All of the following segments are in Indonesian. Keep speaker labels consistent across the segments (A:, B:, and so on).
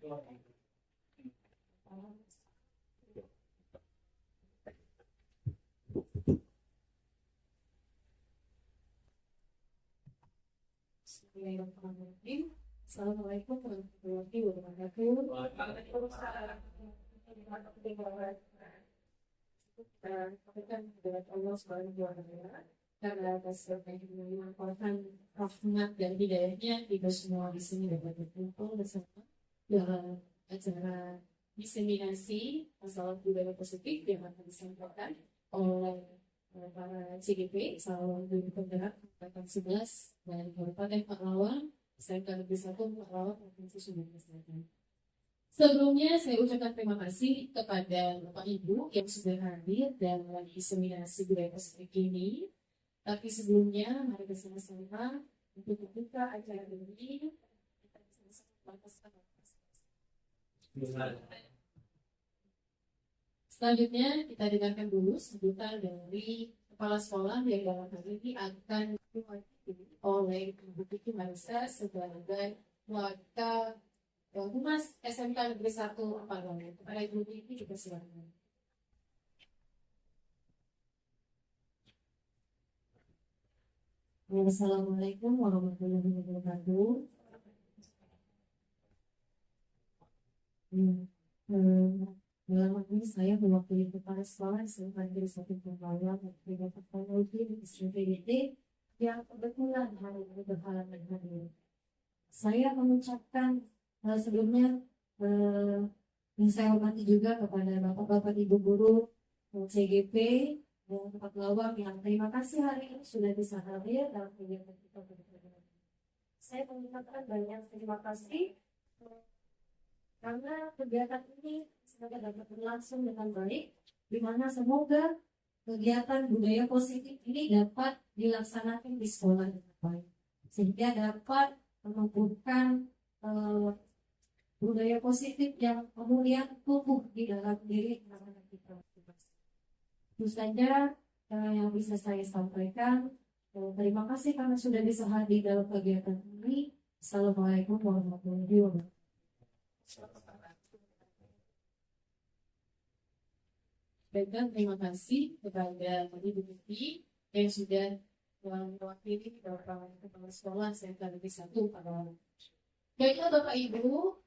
A: Bismillahirrahmanirrahim. Assalamualaikum warahmatullahi wabarakatuh. Kita sampaikan kepada Allah Subhanahu wa Ta'ala karena atas melimpahkan rahmat dan hidayahnya kita semua di sini dapat berkumpul bersama dalam acara diseminasi masalah budaya positif yang akan disampaikan oleh para CGP calon guru penggerak angkatan 11 dan Kabupaten Pahlawan SMK Negeri 1 Pahlawan Provinsi Sumatera Selatan. Sebelumnya saya ucapkan terima kasih kepada Bapak Ibu yang sudah hadir dalam diseminasi budaya positif ini. Tapi sebelumnya mari bersama-sama untuk membuka acara ini kita bersama-sama. Selanjutnya kita dengarkan dulu sebutan dari kepala sekolah yang dalam hal ini akan diwakili oleh Ibu Kiki Marisa sebagai wakil Humas SMK Negeri 1 Pahlawan. Kepada Ibu Kiki juga silakan. Assalamualaikum warahmatullahi wabarakatuh. Dalam ini saya mewakili kepala sekolah SMK Negeri 1 Pahlawan dan Pendidikan Teknologi di PDT yang kebetulan hari ini berhalangan hadir. Saya mengucapkan sebelumnya yang saya hormati juga kepada Bapak-Bapak Ibu Guru CGP dan Bapak Lawang yang terima kasih hari ini sudah bisa hadir dalam kegiatan kita bersama. Saya mengucapkan banyak terima kasih karena kegiatan ini semoga dapat berlangsung dengan baik, di mana semoga kegiatan budaya positif ini dapat dilaksanakan di sekolah dengan baik, sehingga dapat menumbuhkan budaya positif yang kemudian tumbuh di dalam diri anak-anak kita. Itu saja yang bisa saya sampaikan. Terima kasih karena sudah bisa hadir dalam kegiatan ini. Assalamualaikum warahmatullahi wabarakatuh. Dan terima kasih kepada Ibu Kiki yang sudah mewakili Bapak Kepala Sekolah SMK Negeri 1 Pahlawan. Baiklah Bapak Ibu,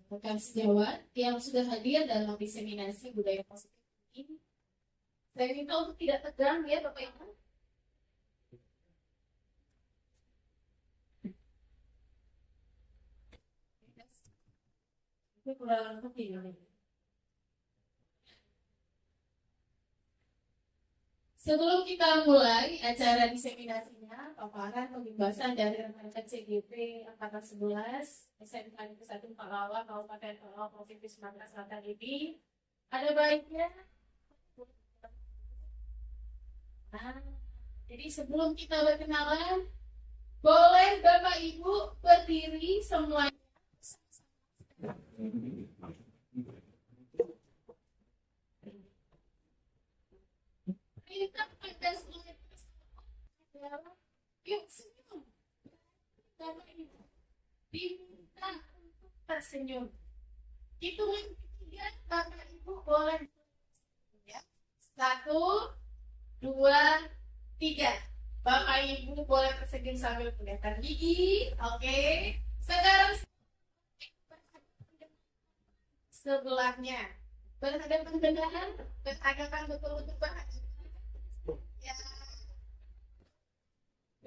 A: rekan sejawat yang sudah hadir dalam diseminasi budaya positif ini, saya minta untuk tidak tegang ya Bapak Ibu. Itu kurang lebih. Sebelum kita mulai acara diseminasinya, paparan pembebasan dari rekan-rekan CGP Angkatan 11 SMK Negeri 1 Pahlawan Kabupaten Pahlawan Provinsi Sumatera Selatan ini, ada baiknya. Jadi sebelum kita berkenalan, boleh Bapak Ibu berdiri semuanya. Kita pada slide adalah yuk senyum. Bapak Ibu diminta untuk tersenyum. Hitungan ketiga Bapak Ibu boleh ya. 1, 2, 3. Bapak Ibu boleh tersenyum sambil kelihatan gigi. Oke. Sekarang sebelahnya berhadapan dengan berhadapan betul-betul bahagia. Ya.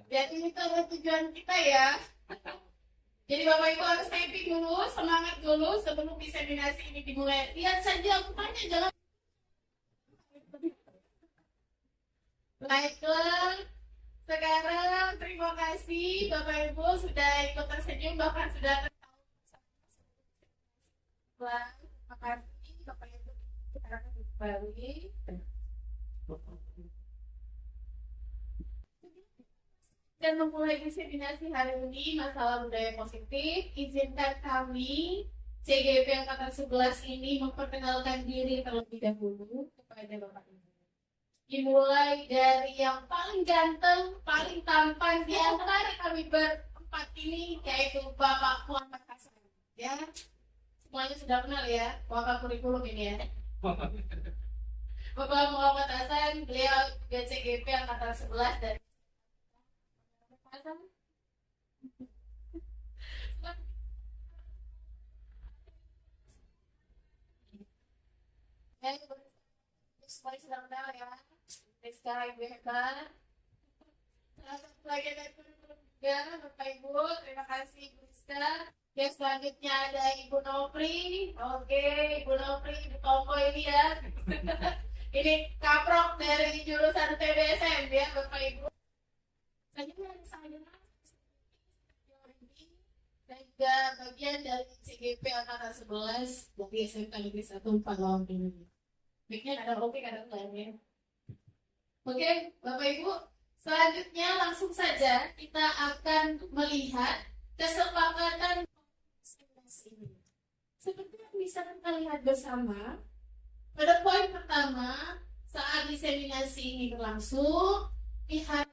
A: Jadi itu adalah tujuan kita ya. Jadi Bapak Ibu harus happy dulu, semangat dulu sebelum diseminasi ini dimulai. Lihat saja mukanya, jangan. Baiklah, sekarang terima kasih Bapak Ibu sudah ikut tersenyum, bahkan sudah tertawa. Terima kasih Bapak Ibu kembali. Dan memulai diseminasi hari ini masalah budaya positif, izinkan kami CGP Angkatan 11 ini memperkenalkan diri terlebih dahulu kepada Bapak Ibu. Dimulai dari yang paling ganteng, paling tampan di antara kami berempat ini, yaitu Bapak Muhammad Hasan. Ya, semuanya sudah kenal ya, Bapak kurikulum ini ya. Bapak Muhammad Hasan, beliau BCGP angkatan 11 dari semuanya sudah kenal ya. Rizka IBK. Salah satu lagi dari kurikulum juga, Bapak Ibu, terima kasih Ibu Rizka. Yang selanjutnya ada Ibu Nopri. Oke, Ibu Nopri, Ibu Toko ini ya. Ini kaprok dari jurusan TBSM ya, Bapak Ibu. Selanjutnya ada saya dan juga bagian dari CGP angkatan 11 dari SMK Negeri 1 Palawan ini. Baiknya ada Oke, ada lainnya. Oke, Bapak Ibu, selanjutnya langsung saja kita akan melihat kesepakatan ini. Seperti yang bisa kita lihat bersama, pada poin pertama, saat diseminasi ini berlangsung, pihak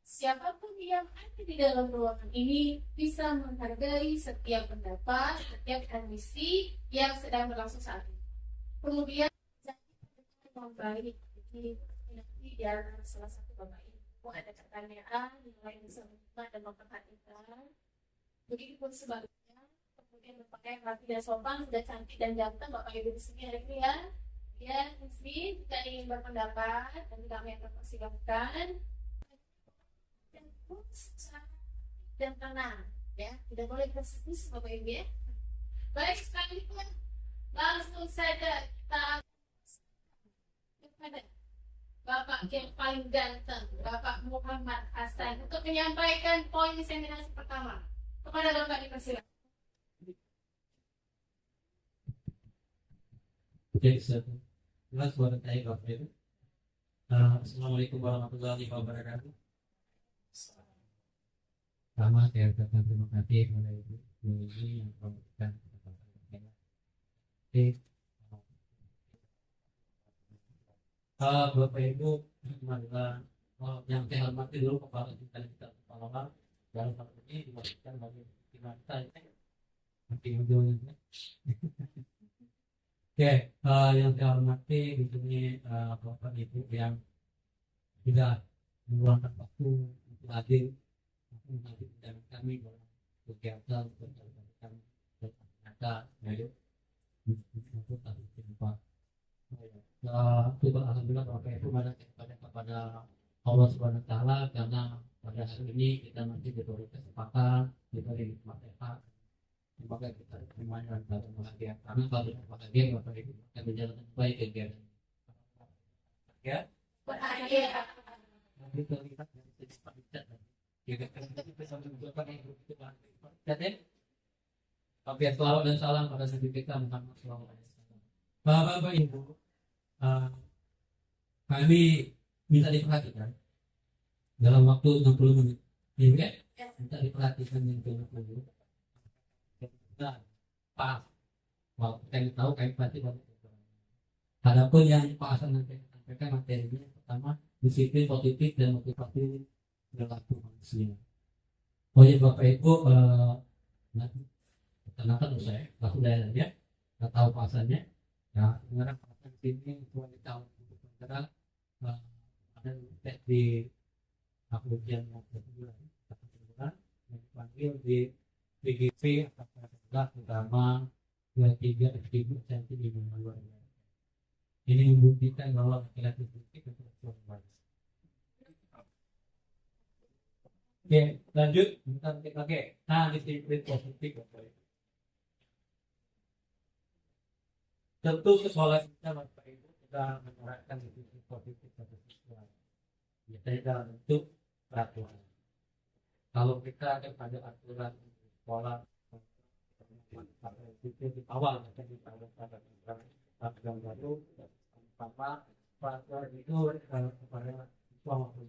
A: siapapun yang ada di dalam ruangan ini bisa menghargai setiap pendapat, setiap kondisi yang sedang berlangsung saat ini. Kemudian, membaik nanti di antara salah satu Bapak Ibu ada pertanyaan yang bisa menerima dan memperhatikan. Begitupun sebaliknya, kemudian berpakaian rapi dan sopan, sudah cantik dan ganteng Bapak Ibu di sini ada ya. Ya, mesti kita ingin berpendapat dan kami akan persilakan dan tenang, ya, tidak boleh tersekus Bapak Ibu ya. Baik, selanjutnya langsung saja kita kepada Bapak yang paling ganteng, Bapak Muhammad Hasan, untuk menyampaikan poin diseminasi pertama. Kepada Bapak dipersilakan.
B: Oke, jelas buat saya Bapak Ibu. Assalamualaikum warahmatullahi wabarakatuh. Pertama saya ucapkan terima kasih kepada Ibu ini yang memberikan kesempatan kita. Bapak Ibu adalah yang saya hormati dulu kepala kita kepala dalam hal ini dimaksudkan bagi kita nanti ujungnya. Oke, yang saya hormati di sini Bapak Ibu yang sudah meluangkan waktu untuk hadir dan kami dalam kegiatan berkaitan dengan yaitu untuk tadi tempat. Kita alhamdulillah Bapak Ibu kepada Allah Subhanahu Wa Taala karena pada hari ini kita masih diberi kesempatan diberi nikmat sehat. Semoga kita semuanya dalam bahagia karena kalau bahagia Bapak Ibu akan menjalankan baik kegiatan. Ya.
A: Bahagia.
B: Nanti terlihat dari segi pajak dan juga kita bisa menunjukkan itu jadi Bapak selalu dan salam pada Nabi kita Muhammad SAW. Bapak Ibu, kami minta diperhatikan dalam waktu 60 menit. Iya, minta diperhatikan yang 60 menit. Dan pas, kalau kami tahu kami pasti banyak. Adapun yang Pak Hasan nanti sampaikan materinya pertama disiplin positif dan motivasi perilaku manusia. Oh ya Bapak Ibu, nanti perkenalkan saya, langsung dari ya, nggak tahu pasannya. Ya, sebenarnya pasan sini wanita untuk negara ada di ujian yang kedua yang dipanggil di BGP atau utama 23 ribu cm di luar. Ini membuktikan bahwa laki-laki politik untuk perempuan. Oke, lanjut kita pakai disiplin positif. Tentu sekolah kita Bapak Ibu sudah menerapkan disiplin positif pada siswa. Biasanya dalam bentuk peraturan. Kalau kita ada aturan sekolah itu di awal kita pada aturan baru pertama peraturan itu kepada siswa maupun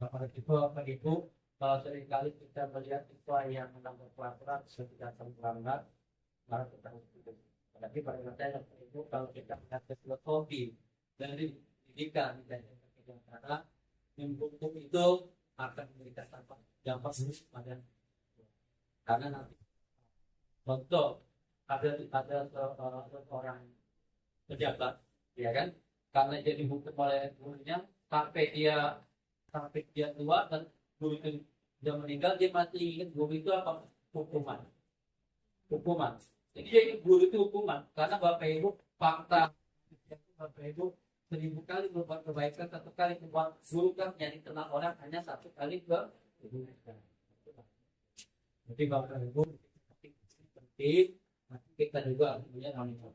B: kepada siswa Bapak Ibu. Seringkali kita melihat siswa yang melanggar peraturan ketika melanggar maka kita hukum. Tapi pada saya itu kalau kita melihat filosofi dari pendidikan dan cara hukum itu akan memberikan dampak buruk pada karena nanti contoh ada seorang pejabat, ya kan, karena dia dihukum oleh gurunya sampai dia tua dan guru itu dia meninggal, dia masih ingat guru itu apa, hukuman. Jadi dia ingat guru itu hukuman karena bapak ibu fakta bapak ibu 1000 kali berbuat kebaikan, 1 kali berbuat guru kan yang dikenal orang hanya 1 kali kebaikan. Jadi bapak ibu penting, nanti kita juga punya namanya.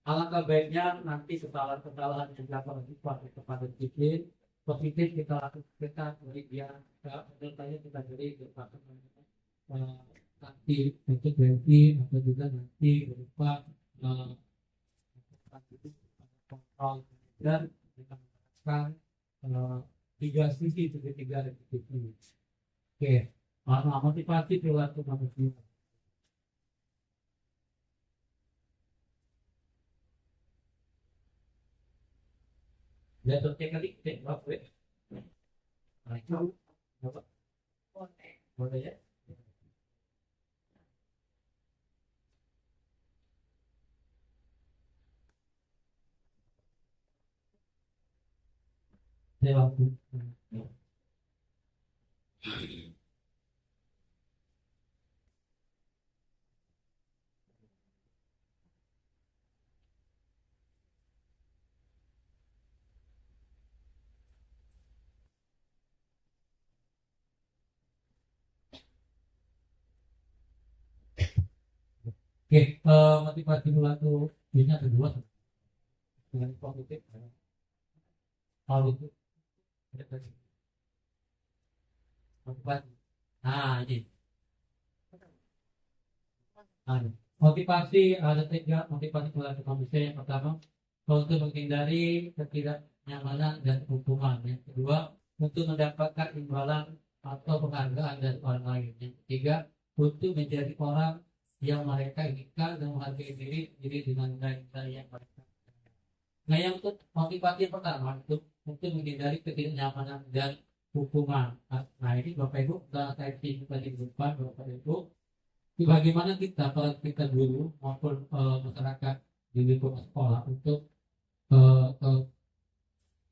B: Alangkah baiknya nanti kesalahan-kesalahan yang dilakukan kepada disiplin positif kita lakukan, kita beri dia menurutnya kita beri nanti konsekuensi atau juga nanti berupa kontrol dan kita menggunakan 3 sisi ketiga ini. Oke, motivasi perilaku manusia. Ya, oke kali kita bawa boleh ya. Waktu. Oke, motivasi perilaku ini ada 2 dengan positif. Kalau itu motivasi. Ini. Motivasi ada 3 motivasi perilaku manusia. Yang pertama, untuk menghindari ketidaknyamanan dan hukuman. Yang kedua, untuk mendapatkan imbalan atau penghargaan dari orang lain. Yang ketiga, untuk menjadi orang yang mereka inginkan dan menghargai diri dengan nilai-nilai yang mereka. Nah, yang untuk motivasi yang pertama untuk menghindari ketidaknyamanan dan hukuman. Nah, ini Bapak Ibu sudah saya cerita di depan Bapak Ibu. Bagaimana kita kalau kita guru maupun masyarakat di lingkungan sekolah untuk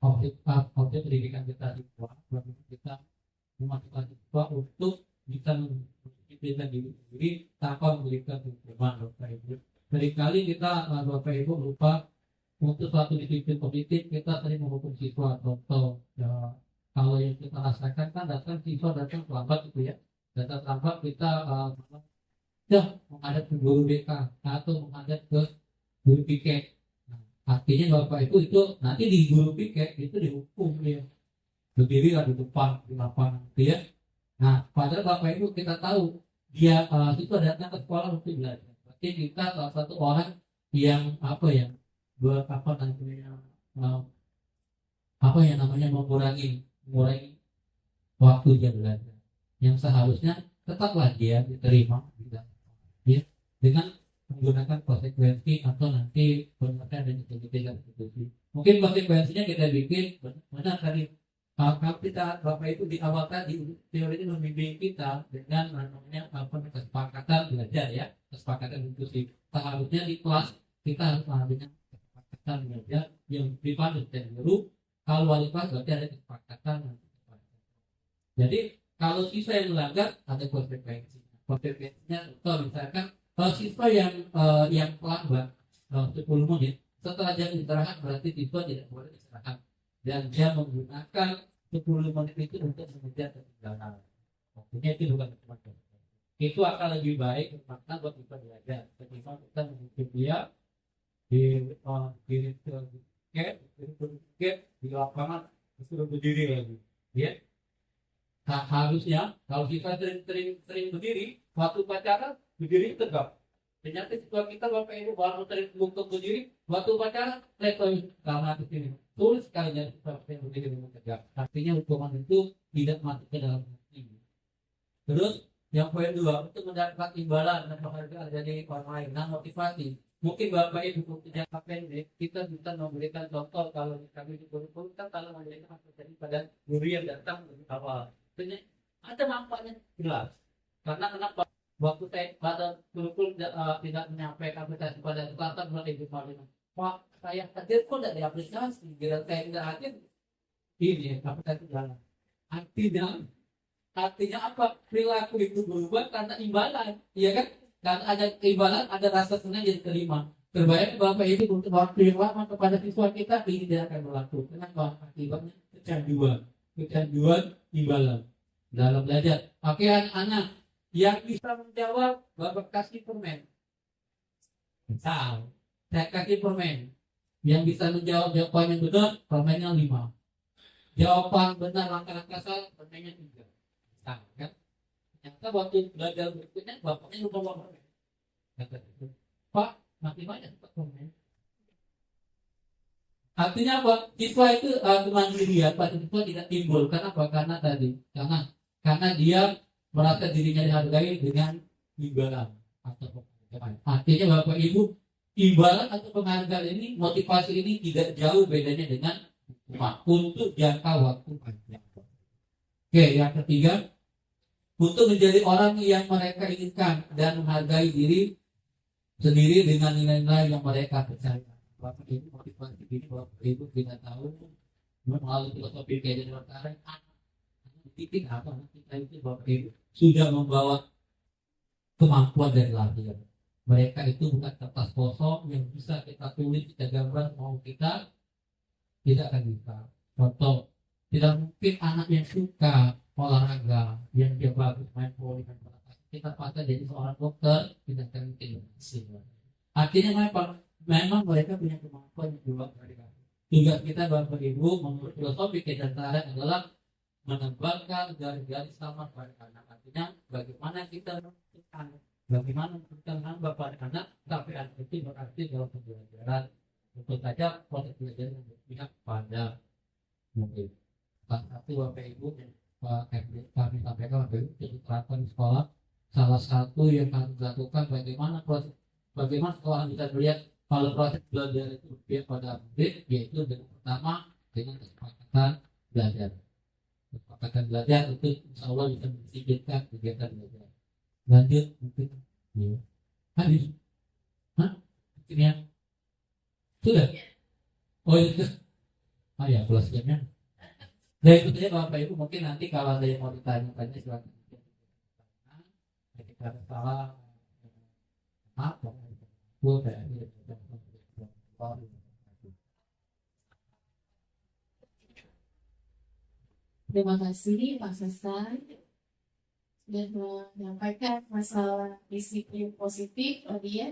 B: objek pendidikan kita siswa, kita memotivasi siswa untuk bisa mendisiplinkan diri sendiri tanpa memberikan hukuman. Bapak Ibu, seringkali kita Bapak Ibu lupa untuk suatu disiplin positif kita sering menghukum siswa. Contoh ya, kalau yang kita rasakan kan datang siswa datang terlambat gitu ya, datang terlambat kita menghadap ke guru BK atau menghadap ke guru piket. Nah, artinya Bapak itu nanti di guru piket itu dihukum ya, berdiri di depan di lapangan gitu ya. Nah, padahal Bapak Ibu kita tahu dia itu datang ke sekolah untuk belajar. Berarti kita salah satu orang yang mengurangi waktu dia belajar. Yang seharusnya tetaplah dia diterima ya, dengan menggunakan konsekuensi atau nanti pengertian dan institusi. Mungkin konsekuensinya kita bikin benar tadi. Kalau kita Bapak Ibu di awal tadi teori ini membimbing kita dengan namanya kesepakatan belajar ya, kesepakatan diskusi. Seharusnya di kelas kita harus mengambil kesepakatan belajar yang dipandu dari guru. Kalau wali kelas berarti ada kesepakatan. Jadi kalau siswa yang melanggar ada konsekuensi. Konsekuensinya contoh misalkan kalau siswa yang terlambat 10 menit setelah jam istirahat berarti siswa tidak boleh istirahat dan dia menggunakan 10 menit itu untuk mengejar ketinggalan. Maksudnya itu bukan kemampuan. Itu akan lebih baik makna buat kita belajar ketimbang kita mengikuti dia di lapangan disuruh berdiri lagi. Ya. Nah, harusnya kalau kita sering berdiri waktu pacaran berdiri tegak. Ternyata siswa kita Bapak Ibu baru sering untuk berdiri waktu pacaran level karena di sini sulit sekali jadi seperti yang berdiri dengan tegak. Artinya hukuman itu tidak masuk ke dalam hati. Terus yang poin 2 untuk mendapat imbalan dan penghargaan dari orang lain. Nah, motivasi. Mungkin Bapak Ibu jangka pendek kita bisa memberikan contoh kalau kami di guru kan kalau memberikan materi pada guru yang datang dari awal. Ada manfaatnya jelas. Karena kenapa? waktu saya pada kurikulum tidak menyampaikan aplikasi pada kesempatan bulan Ibu Marina. Pak, saya hadir kok tidak diaplikasi, bila saya tidak hadir, ini aplikasi jalan. Artinya apa? Perilaku itu berubah karena imbalan, iya kan? Karena ada imbalan, ada rasa senang yang diterima. Terbayang Bapak Ibu untuk waktu yang lama kepada siswa kita ini tidak akan berlaku. Kenapa? Akibatnya kecanduan imbalan dalam belajar. Oke anak-anak yang bisa menjawab Bapak kasih permen. Misal, saya kasih permen. Yang bisa menjawab jawaban yang benar, permennya 5. Jawaban benar langkah-langkah salah, permennya 3. Misal, kan? Ternyata waktu belajar berikutnya, bapaknya lupa bawa permen. Pak, makin banyak permen. Artinya apa? Siswa itu kemandirian pada siswa tidak timbul. Kenapa? Karena dia merasa dirinya dihargai dengan imbalan atau penghargaan. Artinya Bapak Ibu, imbalan atau penghargaan ini, motivasi ini tidak jauh bedanya dengan hukuman untuk jangka waktu panjang. Oke, yang ketiga, untuk menjadi orang yang mereka inginkan dan menghargai diri sendiri dengan nilai-nilai yang mereka percaya. Bapak Ibu motivasi ini, Bapak Ibu tidak tahu melalui filosofi kajian perkara titik apa kita itu Bapak Ibu sudah membawa kemampuan dari lahir. Mereka itu bukan kertas kosong yang bisa kita tulis, kita gambar, mau kita tidak akan bisa. Contoh, tidak mungkin anak yang suka olahraga, yang dia bagus main bola, kita paksa jadi seorang dokter, tidak akan mungkin berhasil. Artinya memang mereka punya kemampuan yang luar biasa. Tugas kita Bapak Ibu menurut filosofi kejantaran adalah menempatkan garis-garis sama pada anak. Artinya bagaimana kita memberikan Bapak anak, tapi anak itu berarti dalam pembelajaran. Tentu saja proses belajar yang berpihak pada mungkin. Salah satu Bapak Ibu kami sampaikan Bapak Ibu diterapkan di sekolah. Salah satu yang kami lakukan bagaimana sekolah bisa melihat kalau proses belajar itu berpihak pada murid, yaitu dengan pertama dengan kesepakatan belajar. Kesepakatan belajar itu insya Allah bisa mendisiplinkan kegiatan belajar. Lanjut mungkin ya. Habis. Mungkin ya. Sudah. Oh itu. Ya plus jamnya. Nah itu saja Bapak Ibu, mungkin nanti kalau ada yang mau ditanya-tanya silakan. Ketika ada salah, maaf.
A: Terima kasih Pak Sesar sudah menyampaikan masalah disiplin positif tadi ya.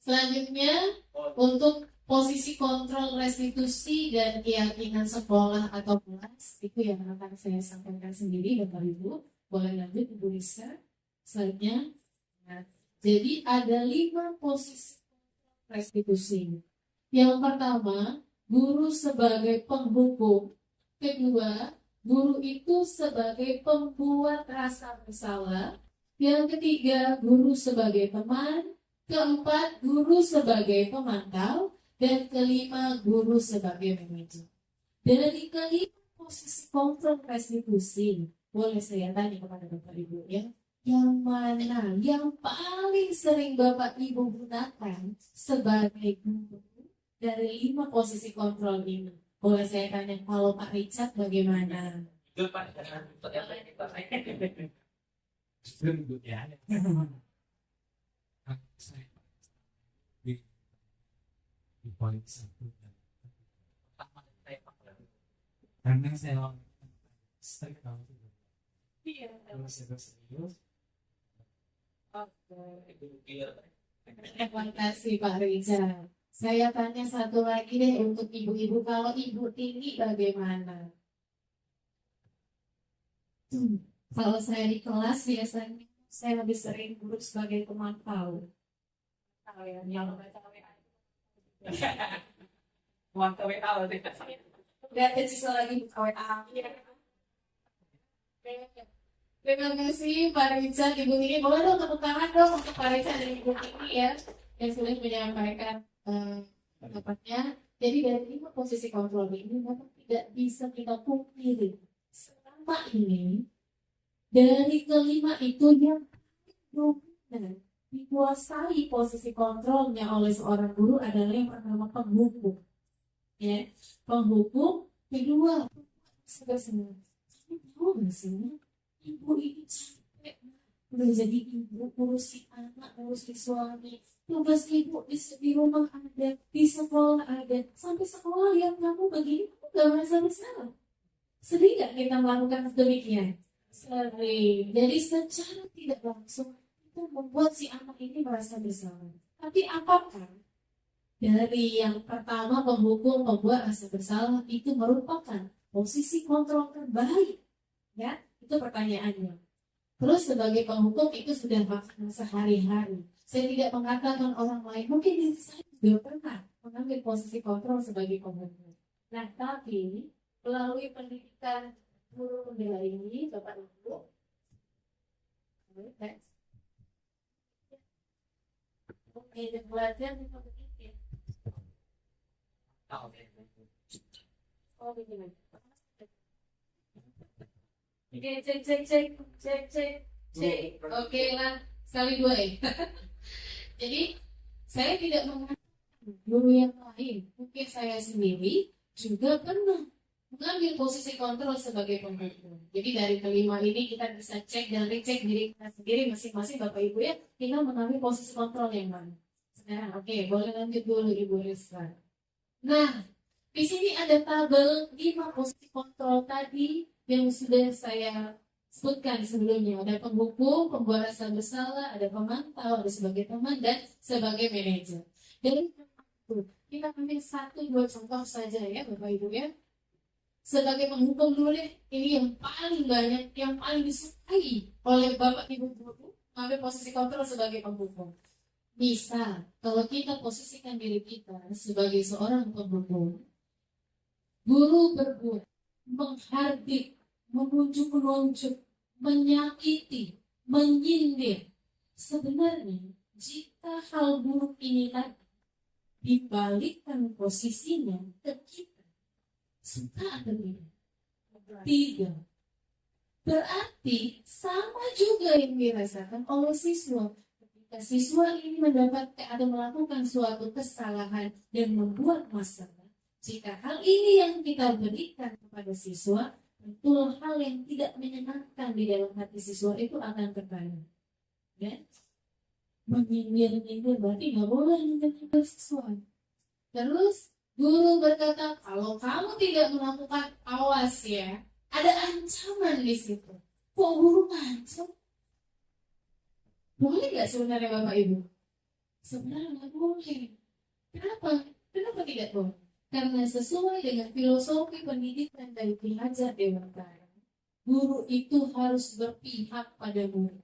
A: Selanjutnya untuk posisi kontrol restitusi dan keyakinan sekolah atau kelas itu yang akan saya sampaikan sendiri Bapak Ibu. Boleh lanjut Ibu Lisa. Selanjutnya, jadi ada 5 posisi restitusi. Yang pertama, guru sebagai penghukum. Kedua, guru itu sebagai pembuat rasa bersalah. Yang ketiga, guru sebagai teman. Keempat, guru sebagai pemantau. Dan kelima, guru sebagai manajer. Dari kelima posisi kontrol restitusi, boleh saya tanya kepada Bapak Ibu ya, yang mana yang paling sering Bapak Ibu gunakan sebagai guru dari 5 posisi kontrol ini? Boleh saya tanya kalau Pak Richard bagaimana?
B: Di poin 1 karena saya sering banget serius.
A: Terima kasih Pak Richard. Saya tanya satu lagi deh untuk ibu-ibu, kalau ibu tinggi bagaimana? Kalau saya di kelas biasanya saya lebih sering guru sebagai pemantau. Lihat siswa lagi buka WA. Terima kasih Pak Richard, Ibu Nini. Boleh dong tepuk tangan dong untuk Pak Richard dan Ibu Nini ya yang sudah menyampaikan pendapatnya. Jadi dari 5 posisi kontrol ini memang tidak bisa kita pungkiri selama ini dari kelima itu yang dominan, dikuasai posisi kontrolnya oleh seorang guru adalah yang pertama penghukum. Ya, penghukum. Kedua, sebenarnya tahu nggak sih, ibu ini capek udah jadi ibu, urusi anak, urusi suami, tugas ibu di rumah ada, di sekolah ada, sampai sekolah yang kamu begini kamu gak merasa bersalah. Sering gak kita melakukan demikian? Sering. Jadi secara tidak langsung kita membuat si anak ini merasa bersalah. Tapi apakah dari yang pertama penghukum membuat rasa bersalah itu merupakan posisi kontrol terbaik? Ya, itu pertanyaannya. Terus sebagai penghukum itu sudah makan sehari-hari. Saya tidak mengatakan orang lain, mungkin diri saya juga pernah mengambil posisi kontrol sebagai penghukum. Nah, tapi melalui pendidikan guru pembela ini, Bapak Ibu, oke, dan belajar di kompetitif. Oh, begini. Oke, cek. Oke lah, sekali dua ya. Jadi, saya tidak mengatakan guru yang lain. Mungkin saya sendiri juga pernah mengambil posisi kontrol sebagai penghukum. Jadi dari kelima ini kita bisa cek dan recek diri kita sendiri masing-masing Bapak Ibu ya. Kita mengambil posisi kontrol yang mana. Sekarang, oke, boleh lanjut dulu Ibu Rizka. Nah, di sini ada tabel 5 posisi kontrol tadi yang sudah saya sebutkan sebelumnya. Ada penghukum, pembuat rasa bersalah, ada pemantau, ada sebagai teman, dan sebagai manajer. Dari itu, kita ambil 1-2 contoh saja ya Bapak Ibu ya. Sebagai penghukum dulu deh, ini yang paling banyak, yang paling disukai oleh Bapak Ibu guru, ambil posisi kontrol sebagai penghukum. Bisa, kalau kita posisikan diri kita sebagai seorang penghukum, guru berbuat menghardik, menunjuk-nunjuk, menyakiti, menyindir. Sebenarnya, jika hal buruk ini tadi dibalikkan posisinya ke kita, suka atau tidak? Tidak. Berarti sama juga yang dirasakan oleh siswa. Ketika siswa ini mendapatkan atau melakukan suatu kesalahan dan membuat masalah, jika hal ini yang kita berikan kepada siswa, tentu hal yang tidak menyenangkan di dalam hati siswa itu akan tertanam. Ya? Menyindir-nyindir berarti nggak boleh menyindir siswa. Terus guru berkata, kalau kamu tidak melakukan, awas ya, ada ancaman di situ. Kok guru ngancam? Boleh nggak sebenarnya Bapak Ibu? Sebenarnya nggak boleh. Kenapa? Kenapa tidak boleh? Karena sesuai dengan filosofi pendidikan dari Ki Hajar Dewantara, guru itu harus berpihak pada murid.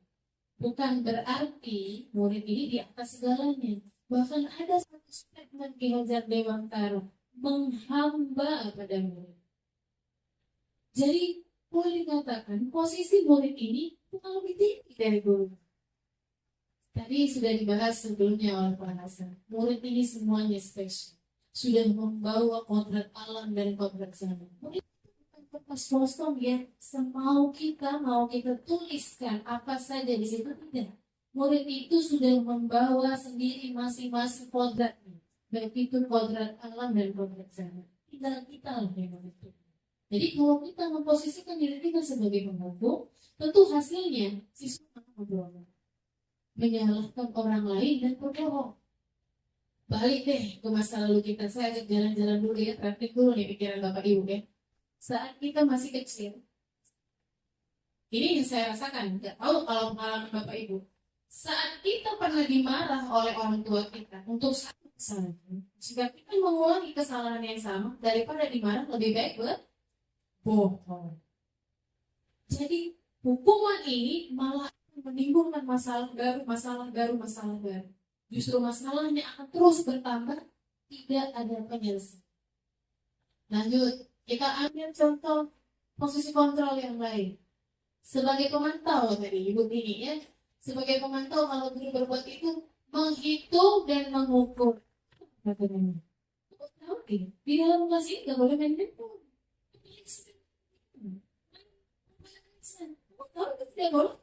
A: Bukan berarti murid ini di atas segalanya. Bahkan ada satu statement Ki Hajar Dewantara, menghamba pada murid. Jadi boleh dikatakan posisi murid ini bukan lebih tinggi dari guru. Tadi sudah dibahas sebelumnya oleh Pak Hasan. Murid ini semuanya spesial. Sudah membawa kodrat alam dan kodrat zaman. Murid itu bukan kertas kosong yang semau kita mau kita tuliskan apa saja di situ, tidak. Murid itu sudah membawa sendiri masing-masing kodratnya, baik itu kodrat alam dan kodrat zaman. Tinggal kita lah yang menentukan. Jadi kalau kita memposisikan diri kita sebagai penghukum, tentu hasilnya siswa akan memberongong, menyalahkan orang lain dan berbohong. Balik deh ke masa lalu kita. Saya ajak jalan-jalan dulu ya, praktik dulu nih pikiran Bapak Ibu ya. Saat kita masih kecil, ini yang saya rasakan, nggak tahu kalau pengalaman Bapak Ibu. Saat kita pernah dimarah oleh orang tua kita untuk satu kesalahan, jika kita mengulangi kesalahan yang sama, daripada dimarah lebih baik berbohong. Jadi hukuman ini malah menimbulkan masalah baru. Justru masalahnya akan terus bertambah, tidak ada penyelesaian. Lanjut, kita ambil contoh posisi kontrol yang lain. Sebagai pemantau tadi, Ibu ini ya, sebagai pemantau kalau guru berbuat itu menghitung dan mengukur. Oke, di dalam kelas ini nggak boleh main handphone. Tahu itu tidak boleh.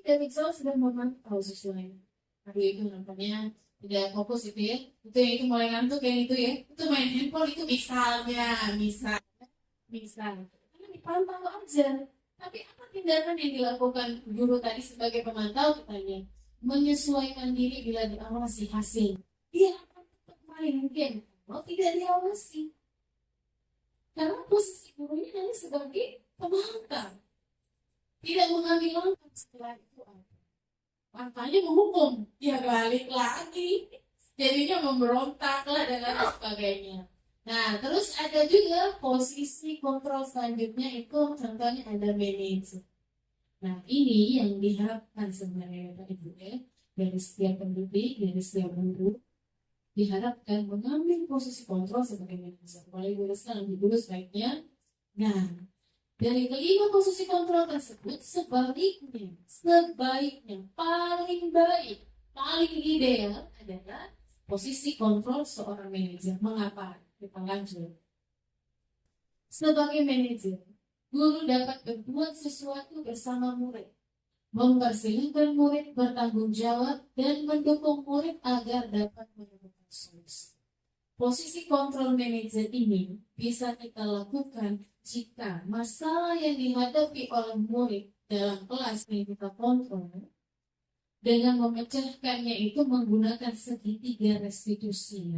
A: dari jauh sudah memantau sesuai. Aduh itu namanya tidak fokus itu ya. Itu mulai ngantuk yang itu ya. Itu main handphone itu misal. Karena dipantau aja. Tapi apa tindakan yang dilakukan guru tadi sebagai pemantau katanya? Menyesuaikan diri bila diawasi hasil. Dia akan tetap main game. Kalau tidak diawasi. Karena posisi gurunya hanya sebagai pemantau. Tidak mengambil langkah setelah itu apa? Langkahnya menghukum. Ya balik lagi. Jadinya memberontak lah dan lain sebagainya. Nah, terus ada juga posisi kontrol selanjutnya itu contohnya ada manajer. Nah, ini yang diharapkan sebenarnya Bapak Ibu ya, dari setiap pendidik, dari setiap guru diharapkan mengambil posisi kontrol sebagai manajer. Mulai guru sekarang di guru sebaiknya. Nah, dari kelima posisi kontrol tersebut sebaliknya paling baik, paling ideal adalah posisi kontrol seorang manajer. Mengapa? Kita lanjut. Sebagai manajer, guru dapat berbuat sesuatu bersama murid, mempersilahkan murid bertanggung jawab dan mendukung murid agar dapat menemukan solusi. Posisi kontrol manajer ini bisa kita lakukan jika masalah yang dihadapi oleh murid dalam kelas yang kita kontrol dengan memecahkannya itu menggunakan segitiga restitusi.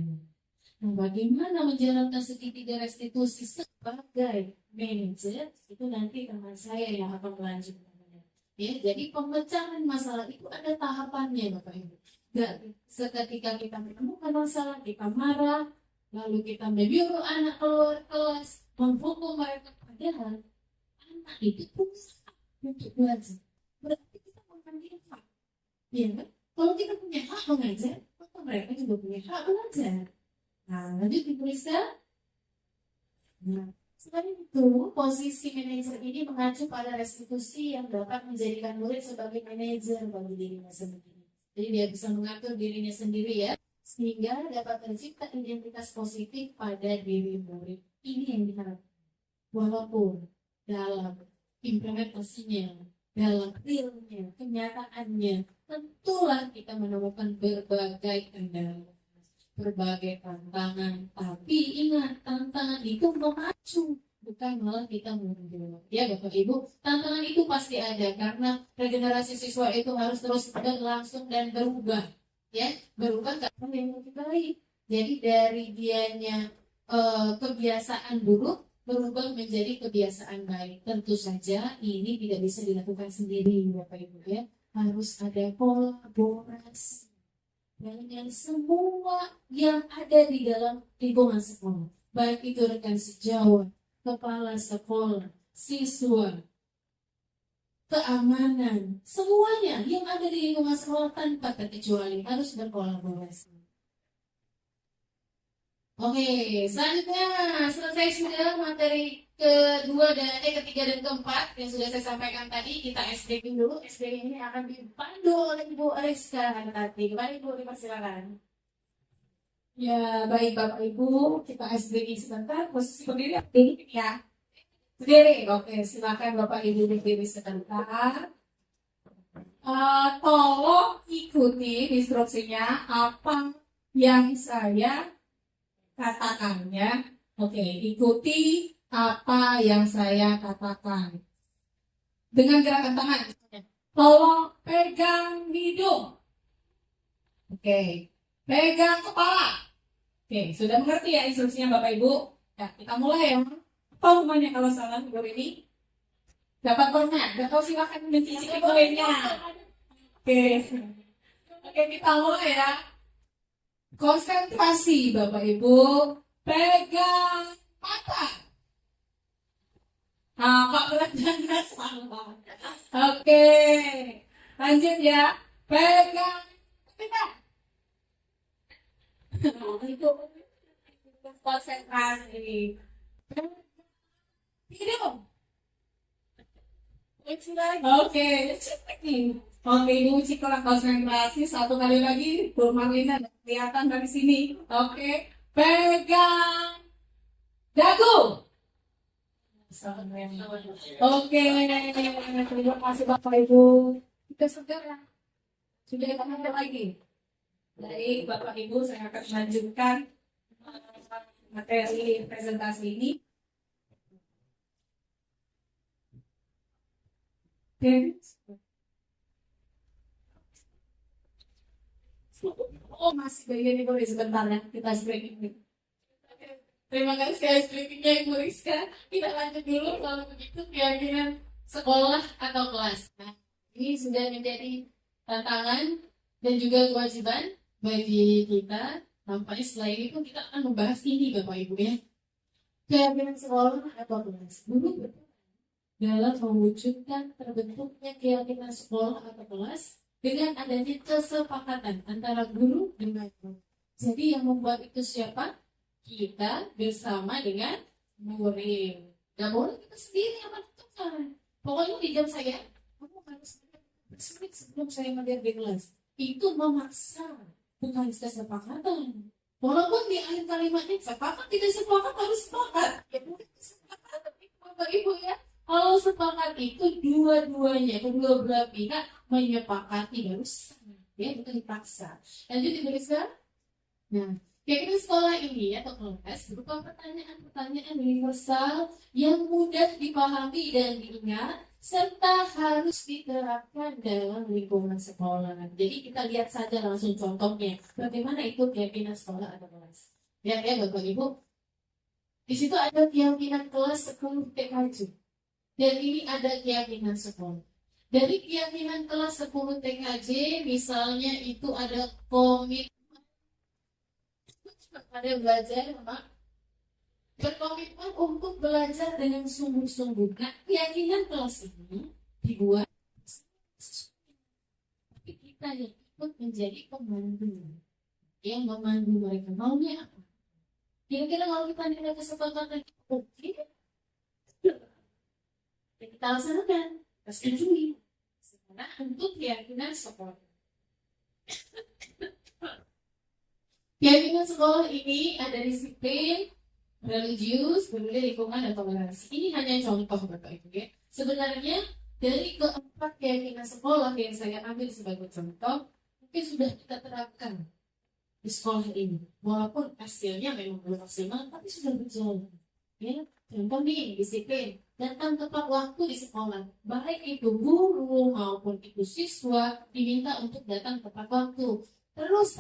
A: Nah, bagaimana menjalankan segitiga restitusi sebagai manajer itu nanti teman saya yang akan melanjutkannya. Ya, jadi pemecahan masalah itu ada tahapannya, Bapak Ibu. Gak seketika kita menemukan masalah, kita marah, lalu kita menyuruh anak keluar kelas, menghukum mereka, padahal anak itu punya hak untuk belajar. Berarti kita mengambil hak. Ya kan? Kalau kita punya hak mengajar, maka mereka juga punya hak belajar. Nah, lanjut dituliskan. Nah, selain itu, posisi manajer ini mengacu pada restitusi yang dapat menjadikan murid sebagai manajer bagi dirinya sendiri. Jadi dia bisa mengatur dirinya sendiri ya, sehingga dapat tercipta identitas positif pada diri murid. Ini yang diharapkan. Walaupun dalam implementasinya, dalam realnya, kenyataannya, tentulah kita menemukan berbagai kendala, berbagai tantangan. Tapi ingat, tantangan itu memacu, bukan malah kita mundur. Ya Bapak Ibu, tantangan itu pasti ada karena regenerasi siswa itu harus terus berlangsung dan berubah. Ya, berubah ke arah yang lebih baik. Jadi dari dianya kebiasaan buruk berubah menjadi kebiasaan baik. Tentu saja ini tidak bisa dilakukan sendiri Bapak Ibu ya. Harus ada kolaborasi dengan semua yang ada di dalam lingkungan sekolah. Baik itu rekan sejawat, kepala sekolah, siswa, keamanan, semuanya yang ada di lingkungan sekolah tanpa terkecuali harus berkolaborasi. Oke, selanjutnya selesai sudah materi ketiga dan keempat yang sudah saya sampaikan tadi. Kita SDG dulu. SDG ini akan dipandu oleh Ibu Ariska nanti. Kembali Ibu, dipersilakan. Ya, baik Bapak Ibu, kita SDG sebentar. Posisi berdiri ya. Berdiri, oke. Silakan Bapak Ibu berdiri sebentar. Tolong ikuti instruksinya apa yang saya katakannya. Oke, ikuti apa yang saya katakan. Dengan gerakan tangan. Tolong pegang hidung. Oke, pegang kepala. Oke, sudah mengerti ya instruksinya Bapak Ibu? Ya, kita mulai ya. Apa rumahnya kalau salah tidur ini? Dapat pernah? Gak tahu silakan mencicipi kuenya. Oke, kita mulai ya. Konsentrasi Bapak Ibu, pegang mata. Pak beratnya salah. Oke, lanjut ya. Pegang telinga. Itu konsentrasi. Hidung. Oke, Oke, Ibu uji kurang konsentrasi. Satu kali lagi, Bu Marlina kelihatan dari sini. Oke, pegang dagu. Oke, terima kasih Bapak Ibu. Kita segera sudah ada lagi. Baik, Bapak Ibu, saya akan melanjutkan materi presentasi ini. Oke. Oh, masih bagian Ibu sebentar ya, kita break ini. Terima kasih briefingnya Ibu Rizka. Kita lanjut dulu kalau begitu keyakinan sekolah atau kelas. Nah, ini sudah menjadi tantangan dan juga kewajiban bagi kita. Nampaknya setelah ini pun kita akan membahas ini Bapak Ibu ya. Keyakinan sekolah atau kelas. Dulu dalam mewujudkan terbentuknya keyakinan sekolah atau kelas dengan adanya kesepakatan antara guru dengan murid. Jadi yang membuat itu siapa? Kita bersama dengan murid. Gak boleh kita sendiri yang menentukan. Pokoknya di jam saya, kamu harus bersemit sebelum saya hadir di kelas. Itu memaksa, bukan kesepakatan. Walaupun di akhir kalimatnya sepakat tidak sepakat harus sepakat. Ya bukan kesepakatan itu Bapak Ibu ya. Kalau sepakat itu dua-duanya, kedua belah pihak menyepakati harus ya bukan dipaksa. Lanjut Ibu Rizka. Nah, keyakinan sekolah ini atau kelas berupa pertanyaan-pertanyaan universal yang mudah dipahami dan diingat serta harus diterapkan dalam lingkungan sekolah. Jadi kita lihat saja langsung contohnya bagaimana itu keyakinan sekolah atau kelas. Ya Bapak Ibu. Di situ ada keyakinan kelas 10 TKJ. Dan ini ada keyakinan sekolah. Dari keyakinan kelas 10 TKJ misalnya itu ada komitmen pada belajar, berkomitmen untuk belajar dengan sungguh-sungguh. Nah, keyakinan kelas ini dibuat tapi kita yang ikut menjadi pembantu yang memandu mereka. Maunya apa? Kira-kira kalau kita nilai kesepakatan oke, kita laksanakan, kita setujui. Sekarang untuk keyakinan sekolah. Keyakinan sekolah ini ada disiplin, religius, peduli lingkungan, dan toleransi. Ini hanya contoh Bapak Ibu ya. Sebenarnya dari keempat keyakinan sekolah yang saya ambil sebagai contoh, mungkin sudah kita terapkan di sekolah ini. Walaupun hasilnya memang belum maksimal, tapi sudah berjalan. Ya, contoh nih, disiplin. Datang tepat waktu di sekolah. Baik itu guru maupun itu siswa diminta untuk datang tepat waktu. Terus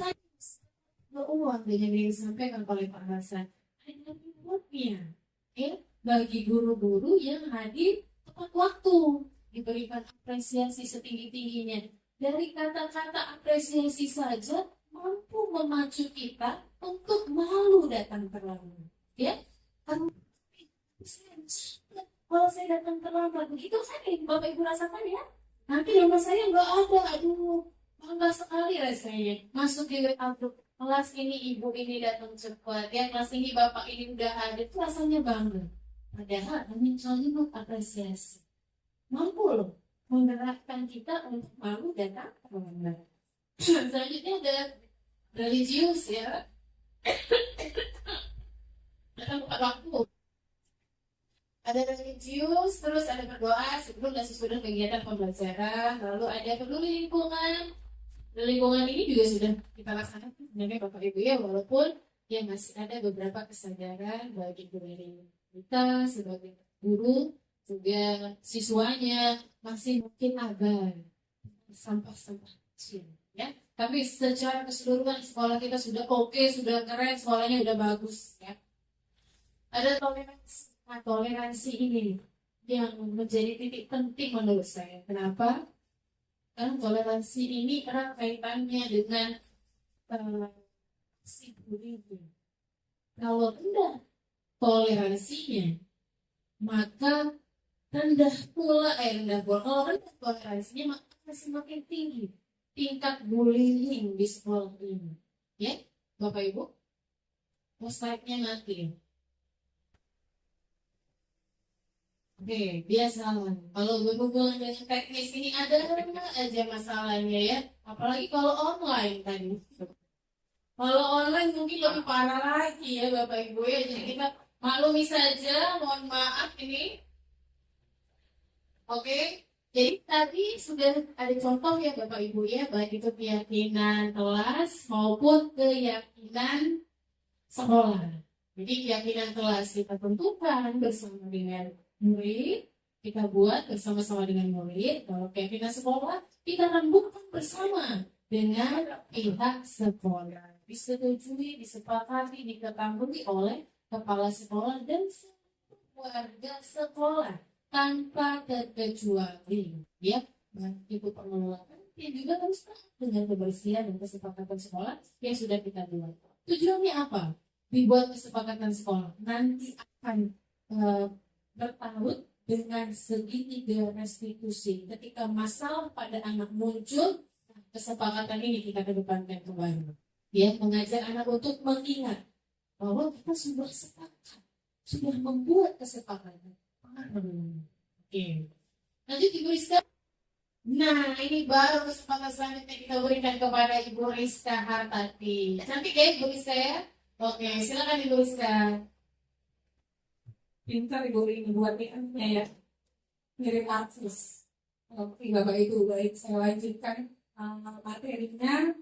A: uang dengan yang disampaikan oleh Pak Hasan ada rewardnya ya bagi guru-guru yang hadir tepat waktu, diberikan apresiasi setinggi-tingginya. Dari kata-kata apresiasi saja mampu memacu kita untuk malu datang terlambat ya. Kalau saya datang terlambat begitu kan Bapak Ibu rasakan ya, nanti nama saya nggak ada. Aduh, bangga sekali rasanya masuk di WA group, kelas ini ibu ini datang cepat ya, kelas ini bapak ini udah ada, itu rasanya bangga. Padahal ini cuma apresiasi mampu loh menggerakkan kita untuk malu datang terlambat. Selanjutnya ada religius ya, datang tepat waktu. Ada religius, terus ada berdoa sebelum dan sesudah kegiatan pembelajaran, lalu ada peduli lingkungan. Lingkungan ini juga sudah kita laksanakan sebenarnya Bapak Ibu ya, walaupun ya masih ada beberapa kesadaran bagi kita sebagai guru, juga siswanya masih mungkin abai sampah-sampah kecil ya. Tapi secara keseluruhan sekolah kita sudah oke, sudah keren, sekolahnya sudah bagus ya. Ada toleransi. Nah, toleransi ini yang menjadi titik penting menurut saya. Kenapa? Karena toleransi ini erat kaitannya dengan security. Kalau rendah toleransinya, maka rendah pula Kalau rendah toleransinya, maka semakin tinggi tingkat bullying di sekolah ini. Ya, Bapak Ibu, slide-nya nanti. Oke, biasa. Kalau berhubungan dengan teknis ini ada aja masalahnya ya. Apalagi kalau online tadi. Kalau online mungkin lebih parah lagi ya Bapak Ibu ya. Jadi kita maklumi saja, mohon maaf ini. Oke, Jadi tadi sudah ada contoh ya Bapak Ibu ya, baik itu keyakinan kelas maupun keyakinan sekolah. Jadi keyakinan kelas kita tentukan bersama dengan murid, kita buat bersama-sama dengan murid. Kalau keyakinan sekolah, kita rembukkan bersama dengan pihak sekolah. Disetujui, disepakati, diketahui oleh kepala sekolah dan warga sekolah tanpa terkecuali. Ya, ibu pengelola yang juga harus dengan kebersihan dan kesepakatan sekolah yang sudah kita buat. Tujuannya apa? Dibuat kesepakatan sekolah nanti akan bertaut dengan segitiga restitusi. Ketika masalah pada anak muncul, kesepakatan ini kita kedepankan kembali. Ya, mengajak anak untuk mengingat bahwa kita sudah sepakat, sudah membuat kesepakatan. Oke. Lanjut Ibu Rizka. Nah, ini baru kesempatan selanjutnya kita berikan kepada Ibu Rizka Hartati. Cantik ya Ibu Rizka ya? Oke, silakan Ibu Rizka.
C: Pintar Ibu ini buat niatnya ya. Mirip artis. Oke, Bapak Ibu, baik saya lanjutkan materinya.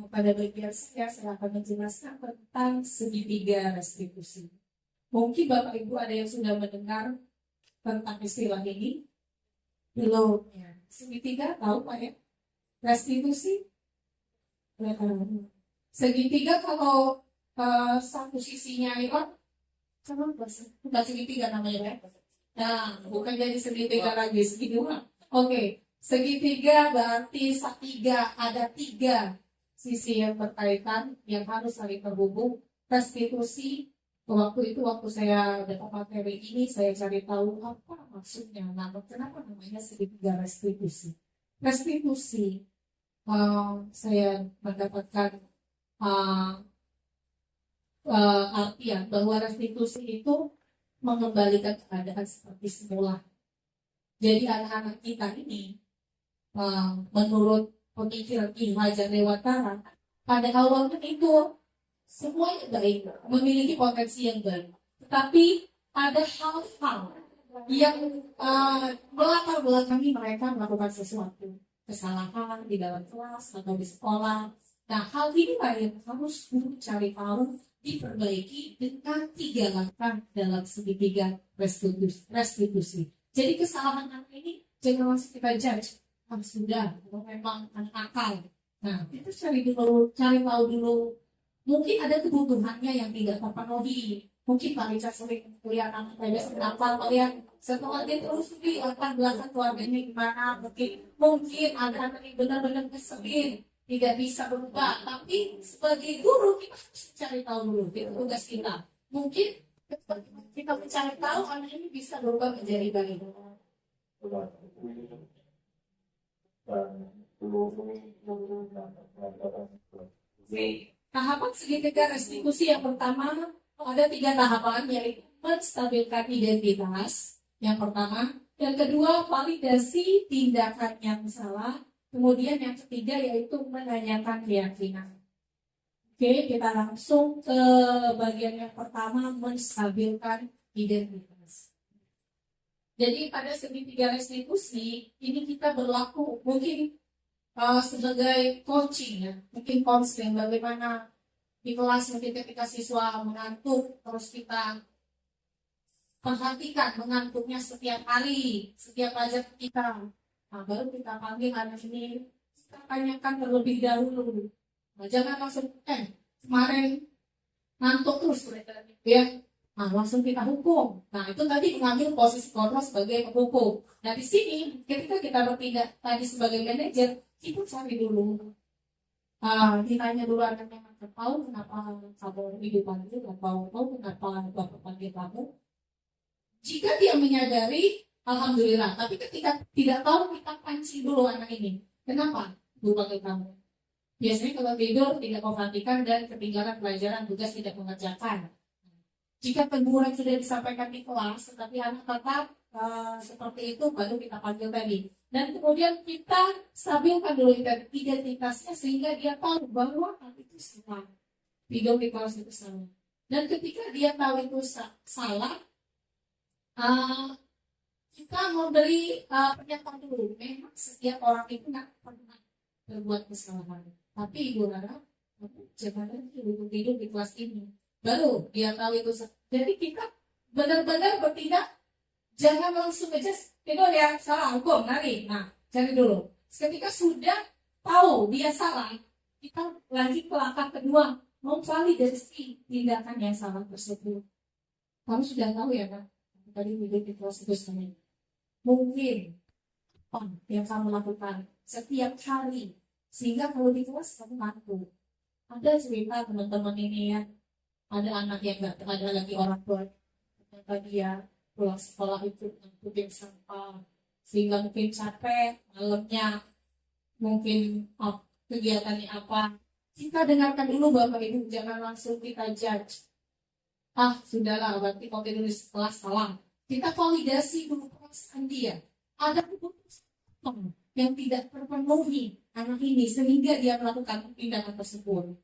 C: Pada bagian saya akan menjelaskan tentang segitiga restitusi. Mungkin Bapak Ibu ada yang sudah mendengar tentang istilah ini? Belum ya. Segitiga tahu Pak ya? Restitusi? Segitiga kalau satu sisinya itu bukan segitiga namanya ya? Nah, bukan jadi segitiga lagi, segitiga. Oke. Segitiga berarti ada tiga sisi yang berkaitan yang harus saling terhubung. Restitusi, waktu saya dapat materi ini, saya cari tahu apa maksudnya. Nah, kenapa namanya segitiga restitusi? Restitusi, saya mendapatkan artian bahwa restitusi itu mengembalikan keadaan seperti semula. Jadi anak-anak kita ini menurut pemikiran Ki Hajar Dewantara, pada awalnya itu semuanya baik, memiliki potensi yang baik. Tetapi ada hal-hal yang melatar belakangi mereka melakukan sesuatu kesalahan di dalam kelas atau di sekolah. Nah, hal ini yang harus cari tahu, diperbaiki dengan 3 langkah dalam segitiga restitusi. Jadi kesalahan anak ini jangan langsung kita judge. Sudah, atau memang anak akal. Nah, kita cari tahu dulu. Mungkin ada kebutuhannya yang tidak terpenuhi. Mungkin Pak Richard sering melihat anak kenapa melihat setelah dia terus di latar belakang keluarganya gimana. Mungkin ada anak yang benar-benar keselin, tidak bisa berubah. Tapi sebagai guru kita harus cari tahu dulu. Itu tugas kita. Mungkin kita mencari tahu anak ini bisa berubah menjadi baik. Tahapan segitiga restitusi yang pertama ada 3 tahapan, yaitu menstabilkan identitas yang pertama, yang kedua validasi tindakan yang salah, kemudian yang ketiga yaitu menanyakan keyakinan. Oke, kita langsung ke bagian yang pertama, menstabilkan identitas. Jadi pada segitiga restitusi ini kita berlaku mungkin sebagai coaching ya, mungkin konseling bagaimana di kelas mungkin ketika siswa mengantuk, terus kita perhatikan mengantuknya setiap hari, setiap pelajaran kita. Nah, baru kita panggil anak ini, kita tanyakan terlebih dahulu. Nah, jangan langsung kemarin ngantuk terus mereka ya. Nah, langsung kita hukum. Nah, itu tadi mengambil posisi kontrol sebagai penghukum. Nah, di sini ketika kita bertindak tadi sebagai manajer, kita cari dulu. Ditanya dulu anaknya, tahu kenapa kamu ibu panggil, tahu kenapa bapak panggil kamu. Jika dia menyadari, alhamdulillah. Tapi ketika tidak tahu, kita pancing dulu anak ini. Kenapa ibu panggil kamu? Biasanya kalau tidur tidak memperhatikan dan ketinggalan pelajaran, tugas tidak mengerjakan. Jika teguran sudah disampaikan di kelas, tetapi anak tetap seperti itu, baru kita panggil tadi. Dan kemudian kita stabilkan dulu identitasnya sehingga dia tahu bahwa hal itu salah. Tidur di kelas itu salah. Dan ketika dia tahu itu salah, kita memberi pernyataan dulu. Memang setiap orang itu nggak pernah berbuat kesalahan. Tapi Ibu Rara, jangan duduk tidur di kelas ini. Baru dia tahu itu. Jadi kita benar-benar bertindak, jangan langsung aja tidur ya, salah hukum, lari. Nah, cari dulu. Ketika sudah tahu dia salah, kita lanjut ke langkah kedua, memvalidasi tindakan yang salah tersebut. Kamu sudah tahu ya kan? Tadi hidup di kelas itu sebenarnya. Mungkin apa yang kamu lakukan setiap hari sehingga kalau di kelas kamu ngantuk. Ada cerita teman-teman ini ya, ada anak yang nggak ada lagi orang tua, ternyata dia pulang sekolah itu ngantuk yang sampah sehingga mungkin capek malamnya, mungkin kegiatannya apa. Kita dengarkan dulu Bapak Ibu, jangan langsung kita judge. Sudahlah, berarti kalau tidur di kelas salah. Kita validasi dulu perasaan dia. Ada keputusan yang tidak terpenuhi anak ini sehingga dia melakukan tindakan tersebut.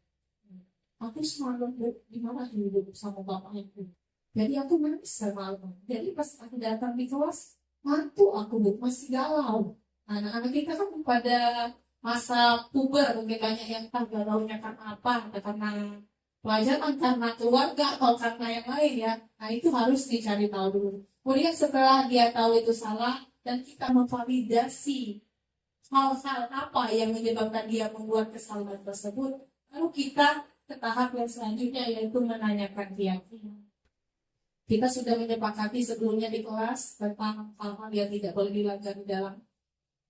C: Aku selalu gimana hidup sama bapak itu. Jadi aku nangis semalam. Jadi pas aku datang di kelas, mantu aku masih galau. Anak-anak kita kan pada masa puber, mungkin banyak yang tak galaunya karena apa, karena pelajaran, karena keluarga, atau karena yang lain ya. Nah itu harus dicari tahu dulu. Kemudian setelah dia tahu itu salah, dan kita memvalidasi hal-hal apa yang menyebabkan dia membuat kesalahan tersebut, lalu kita ke tahap yang selanjutnya yaitu menanyakan keyakinan. Kita sudah menyepakati sebelumnya di kelas tentang hal-hal yang tidak boleh dilanggar di dalam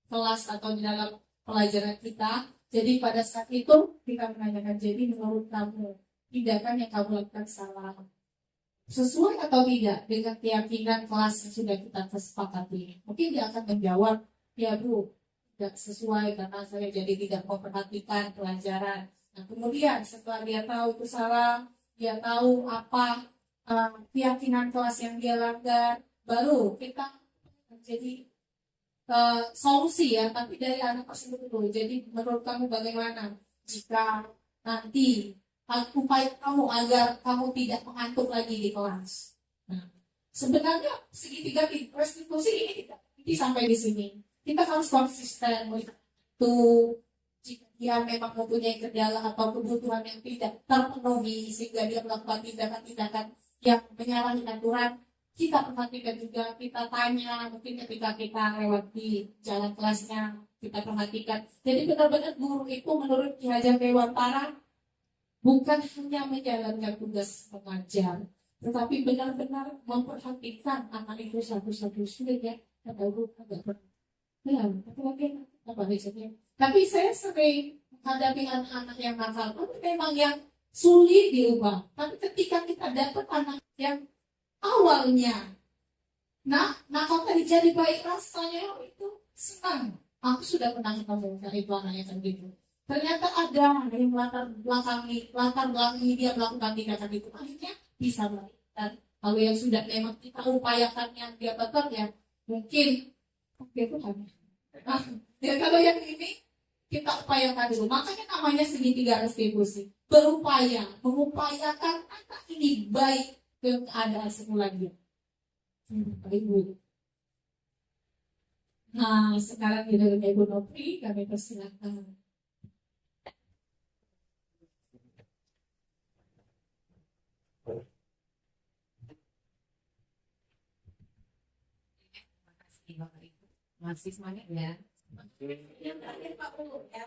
C: kelas atau di dalam pelajaran kita. Jadi pada saat itu kita menanyakan, jadi menurut kamu tindakan yang kamu lakukan salah sesuai atau tidak dengan keyakinan kelas yang sudah kita kesepakati. Mungkin dia akan menjawab, ya Bu, tidak sesuai karena saya jadi tidak memperhatikan pelajaran. Nah kemudian setelah dia tahu itu salah, dia tahu apa keyakinan kelas yang dia langgar, baru kita menjadi solusi ya, tapi dari anak tersebut dulu. Jadi menurut kamu bagaimana jika nanti upaya kamu agar kamu tidak mengantuk lagi di kelas? Nah, sebenarnya segitiga restitusi ini tidak sampai di sini. Kita harus konsisten itu. Jika dia memang mempunyai kendala atau kebutuhan yang tidak terpenuhi sehingga dia melakukan tindakan-tindakan yang menyalahi aturan, kita perhatikan juga, kita tanya, mungkin ketika kita lewat di jalan kelasnya, kita perhatikan. Jadi benar-benar guru itu menurut Ki Hajar Dewantara bukan hanya menjalankan tugas mengajar, tetapi benar-benar memperhatikan anak itu satu-satu ya. Tapi saya sering menghadapi anak-anak yang nakal, itu memang yang sulit diubah. Tapi ketika kita dapat anak yang awalnya nakal tadi jadi baik, rasanya itu senang. Aku sudah pernah ketemu dari anak yang gitu. Ternyata ada yang latar belakangi dia melakukan tindakan itu, akhirnya bisa baik. Dan kalau yang sudah memang kita upayakan yang dia betul ya, mungkin itu hanya. Ya kalau yang ini kita upayakan dulu. Makanya namanya segitiga restitusi. Berupaya, mengupayakan anak ini baik ke keadaan semulanya. Nah, sekarang dengan Ibu Nopri kami persilakan.
A: Masih semangat ya. Yang terakhir Pak Pulu ya.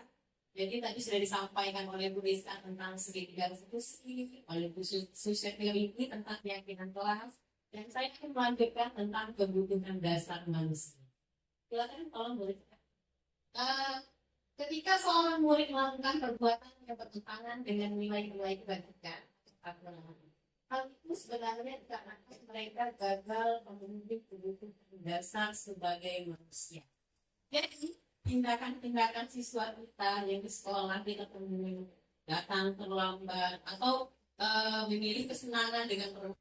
A: Jadi tadi sudah disampaikan oleh Bu Rizka tentang segitiga restitusi, oleh Bu Susetri ini tentang keyakinan kelas, dan saya akan melanjutkan tentang kebutuhan dasar manusia. Silakan tolong Bu Rizka. Ketika seorang murid melakukan perbuatan yang bertentangan dengan nilai-nilai kebajikan, hal itu sebenarnya dikarenakan mereka gagal memenuhi kebutuhan dasar sebagai manusia. Jadi tindakan-tindakan siswa kita yang di sekolah tidak perlu datang terlambat atau memilih kesenangan dengan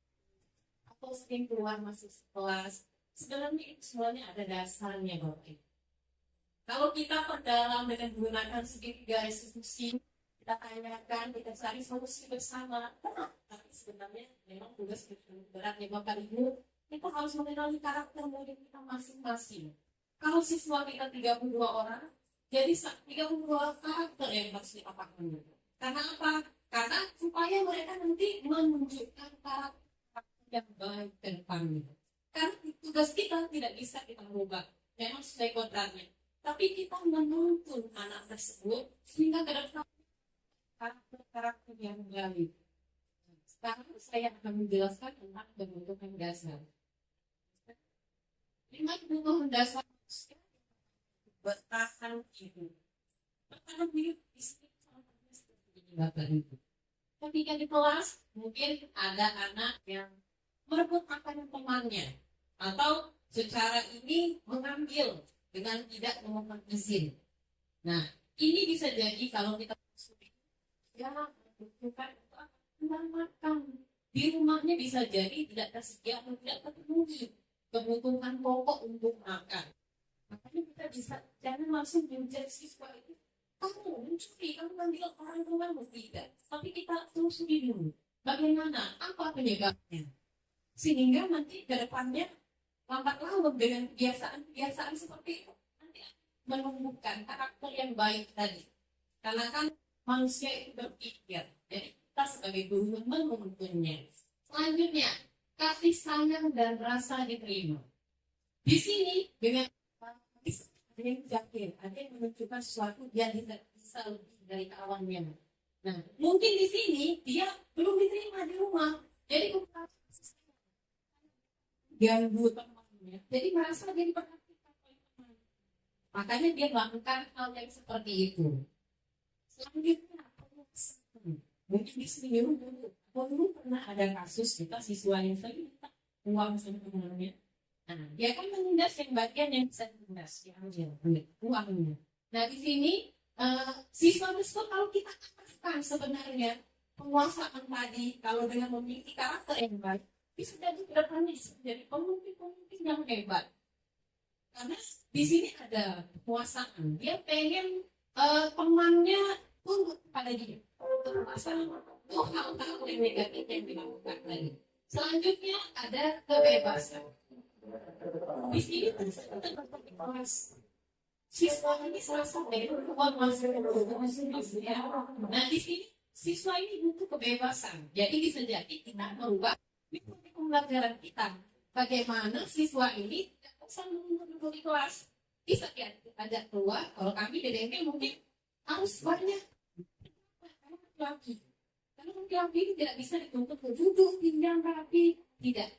A: atau sering keluar masuk kelas, sebenarnya itu semuanya ada dasarnya Bapak. Kalau kita perdalam dengan menggunakan segitiga restitusi, kita tanyakan, kita cari solusi bersama. Tapi sebenarnya memang tugas berat ya Bapak Ibu.
C: kita harus mengenali karakter murid kita masing-masing. Kalau siswa kita 32 orang, jadi 32 orang karakter yang harus kita pahami. Karena apa? Karena supaya mereka nanti menunjukkan karakter yang baik ke depannya. Karena tugas kita tidak bisa kita rubah, memang sesuai kodratnya. Tapi kita menuntun anak tersebut sehingga ke depan karakter yang baik. Sekarang saya akan menjelaskan tentang kebutuhan dasar. 5 kebutuhan dasar manusia bertahan hidup. Bertahan hidup di sini seperti ini Bapak Ibu. Ketika di kelas mungkin ada anak yang merebut makanan temannya atau secara ini mengambil dengan tidak memohon izin. Nah, ini bisa jadi kalau kita ya bukan makan di rumahnya bisa jadi tidak tersedia atau tidak terpenuhi kebutuhan pokok untuk makan. Makanya kita bisa jangan langsung menjadi siswa itu kamu mencuri, kamu ambil orang rumahmu, tidak. Tapi kita telusuri dulu bagaimana, apa penyebabnya, sehingga nanti ke depannya lambat laun dengan kebiasaan seperti itu nanti menumbuhkan karakter yang baik tadi. Karena kan manusia itu berpikir, jadi kita sebagai guru menuntunnya. Selanjutnya, kasih sayang dan rasa diterima. Di sini dengan yang yakin, ada yang menunjukkan sesuatu yang bisa lebih dari kawannya. Nah, mungkin di sini dia belum diterima di rumah, jadi ganggu temannya, jadi merasa jadi perhatikan oleh teman. Makanya dia melakukan hal yang seperti itu. Selanjutnya, mungkin di sini dulu pernah ada kasus kita siswa yang sering minta uang sama temannya. Nah, dia kan menindas yang bagian yang bisa ditindas, yang uangnya. Nah, di sini siswa tersebut kalau kita katakan sebenarnya penguasaan tadi, kalau dengan memiliki karakter yang baik, bisa jadi kedepannya jadi pemimpin yang hebat. Karena di sini ada penguasaan, dia pengen temannya tunduk pada dia. Penguasaan itu hal-hal yang negatif yang dilakukan tadi. Selanjutnya ada kebebasan. Di sini kelas siswa ini serasa uang masuk ya. Nah di sini siswa ini butuh kebebasan. Jadi bisa jadi kita merubah pembelajaran kita. Bagaimana siswa ini tidak usah menunggu di kelas. Bisa diajak keluar. Kalau kami DDMP mungkin harus banyak laki. Karena laki ini tidak bisa dituntut duduk pinggang rapi, tidak.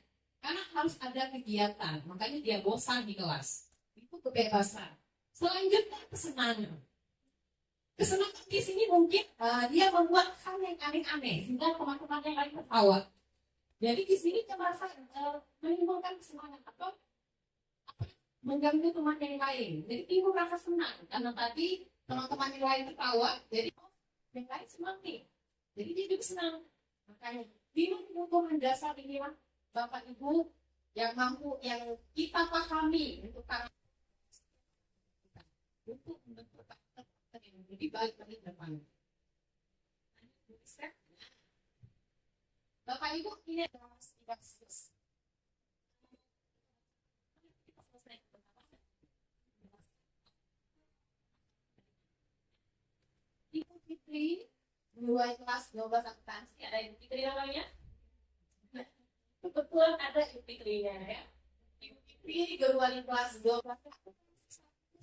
C: Karena harus ada kegiatan, makanya dia bosan di kelas. Itu kebebasan. Selanjutnya kesenangan. Kesenangan di sini mungkin dia membuat hal yang aneh-aneh sehingga teman-teman yang lain tertawa. Jadi di sini dia merasa menimbulkan kesenangan atau mengganggu teman yang lain. Jadi timbul rasa senang karena tadi teman-teman yang lain tertawa. Jadi yang lain senang nih. Jadi dia juga senang. Makanya 5 kebutuhan dasar inilah Bapak Ibu yang mampu, yang kita pahami untuk untuk membentuk karakter yang lebih baik dari depan. Bapak Ibu ini adalah kasus. Ibu Fitri, mulai kelas 12 akuntansi, ada Ibu Fitri namanya? Kebetulan ada Ibu Fitrinya ya. Ibu Fitri guru wali kelas 12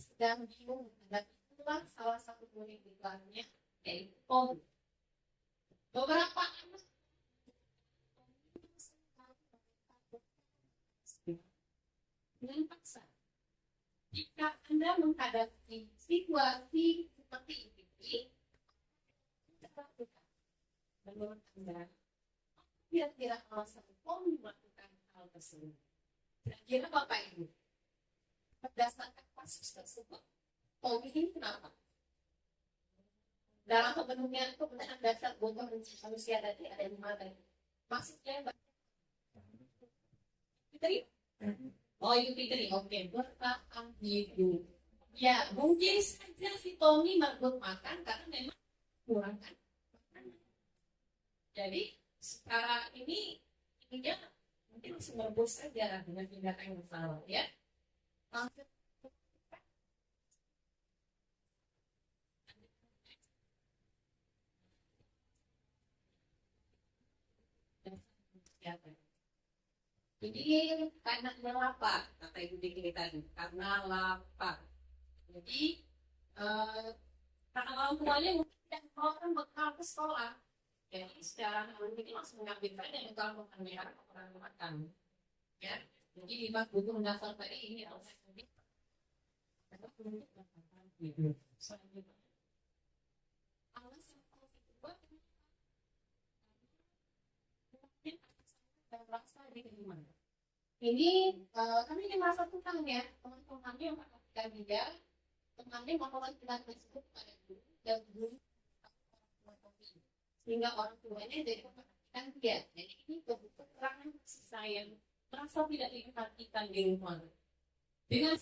C: sedang bingung dan itulah salah satu murid di kelasnya yaitu Tom. Beberapa anak dengan paksa. Jika Anda menghadapi situasi seperti ini, menurut Anda kira-kira alasan Tom melakukan hal tersebut. Kira-kira Bapak Ibu, berdasarkan kasus tersebut, Tom ini kenapa? Dalam kepenuhan kebenaran dasar bongkar manusia tadi ada 5 tadi. Maksudnya Fitri? Oh Ibu Fitri, oke. Bertahan hidup. Ya, mungkin saja si Tommy merebut makan karena memang kurang kan. Jadi sekarang ini dia
A: mungkin langsung merebus saja dengan tindakan yang salah ya. Langsung jadi karena lapar, kata ibu Diki tadi, karena lapar. Jadi karena orang tuanya mungkin tidak mau kan bekal ke sekolah, jadi secara mungkin langsung mengambil saja yang kalau makan merah orang makan, ya. Jadi lima butuh mendasar tadi ini harus lebih. Selanjutnya, alasan kedua mungkin dan rasa diterima. Ini kami ingin merasa tentang ya teman-teman yang memperhatikan dia, teman-teman melakukan tindakan tersebut pada guru dan guru sehingga orang tuanya jadi memperhatikan dia. Jadi ini bentuk keterangan kasih sayang, merasa tidak diperhatikan di rumah. Dengan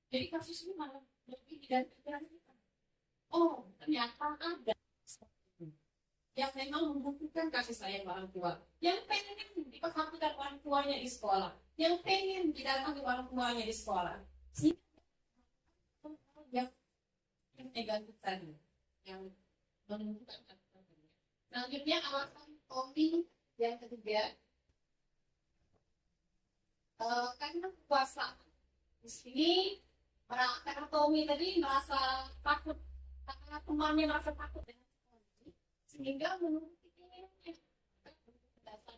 A: jadi kasus ini malah lebih dan oh ternyata ada yang memang membutuhkan kasih sayang orang tua, yang pengen diperhatikan orang tuanya di sekolah, yang pengen didatangi orang tuanya di sekolah, yang negatif tadi, yang menunjukkan kasih sayang. Selanjutnya alasan Tommy yang ketiga, karena puasa di sini, karena Tommy tadi merasa takut, karena temannya merasa takut dengan sehingga menuruti keinginannya dasar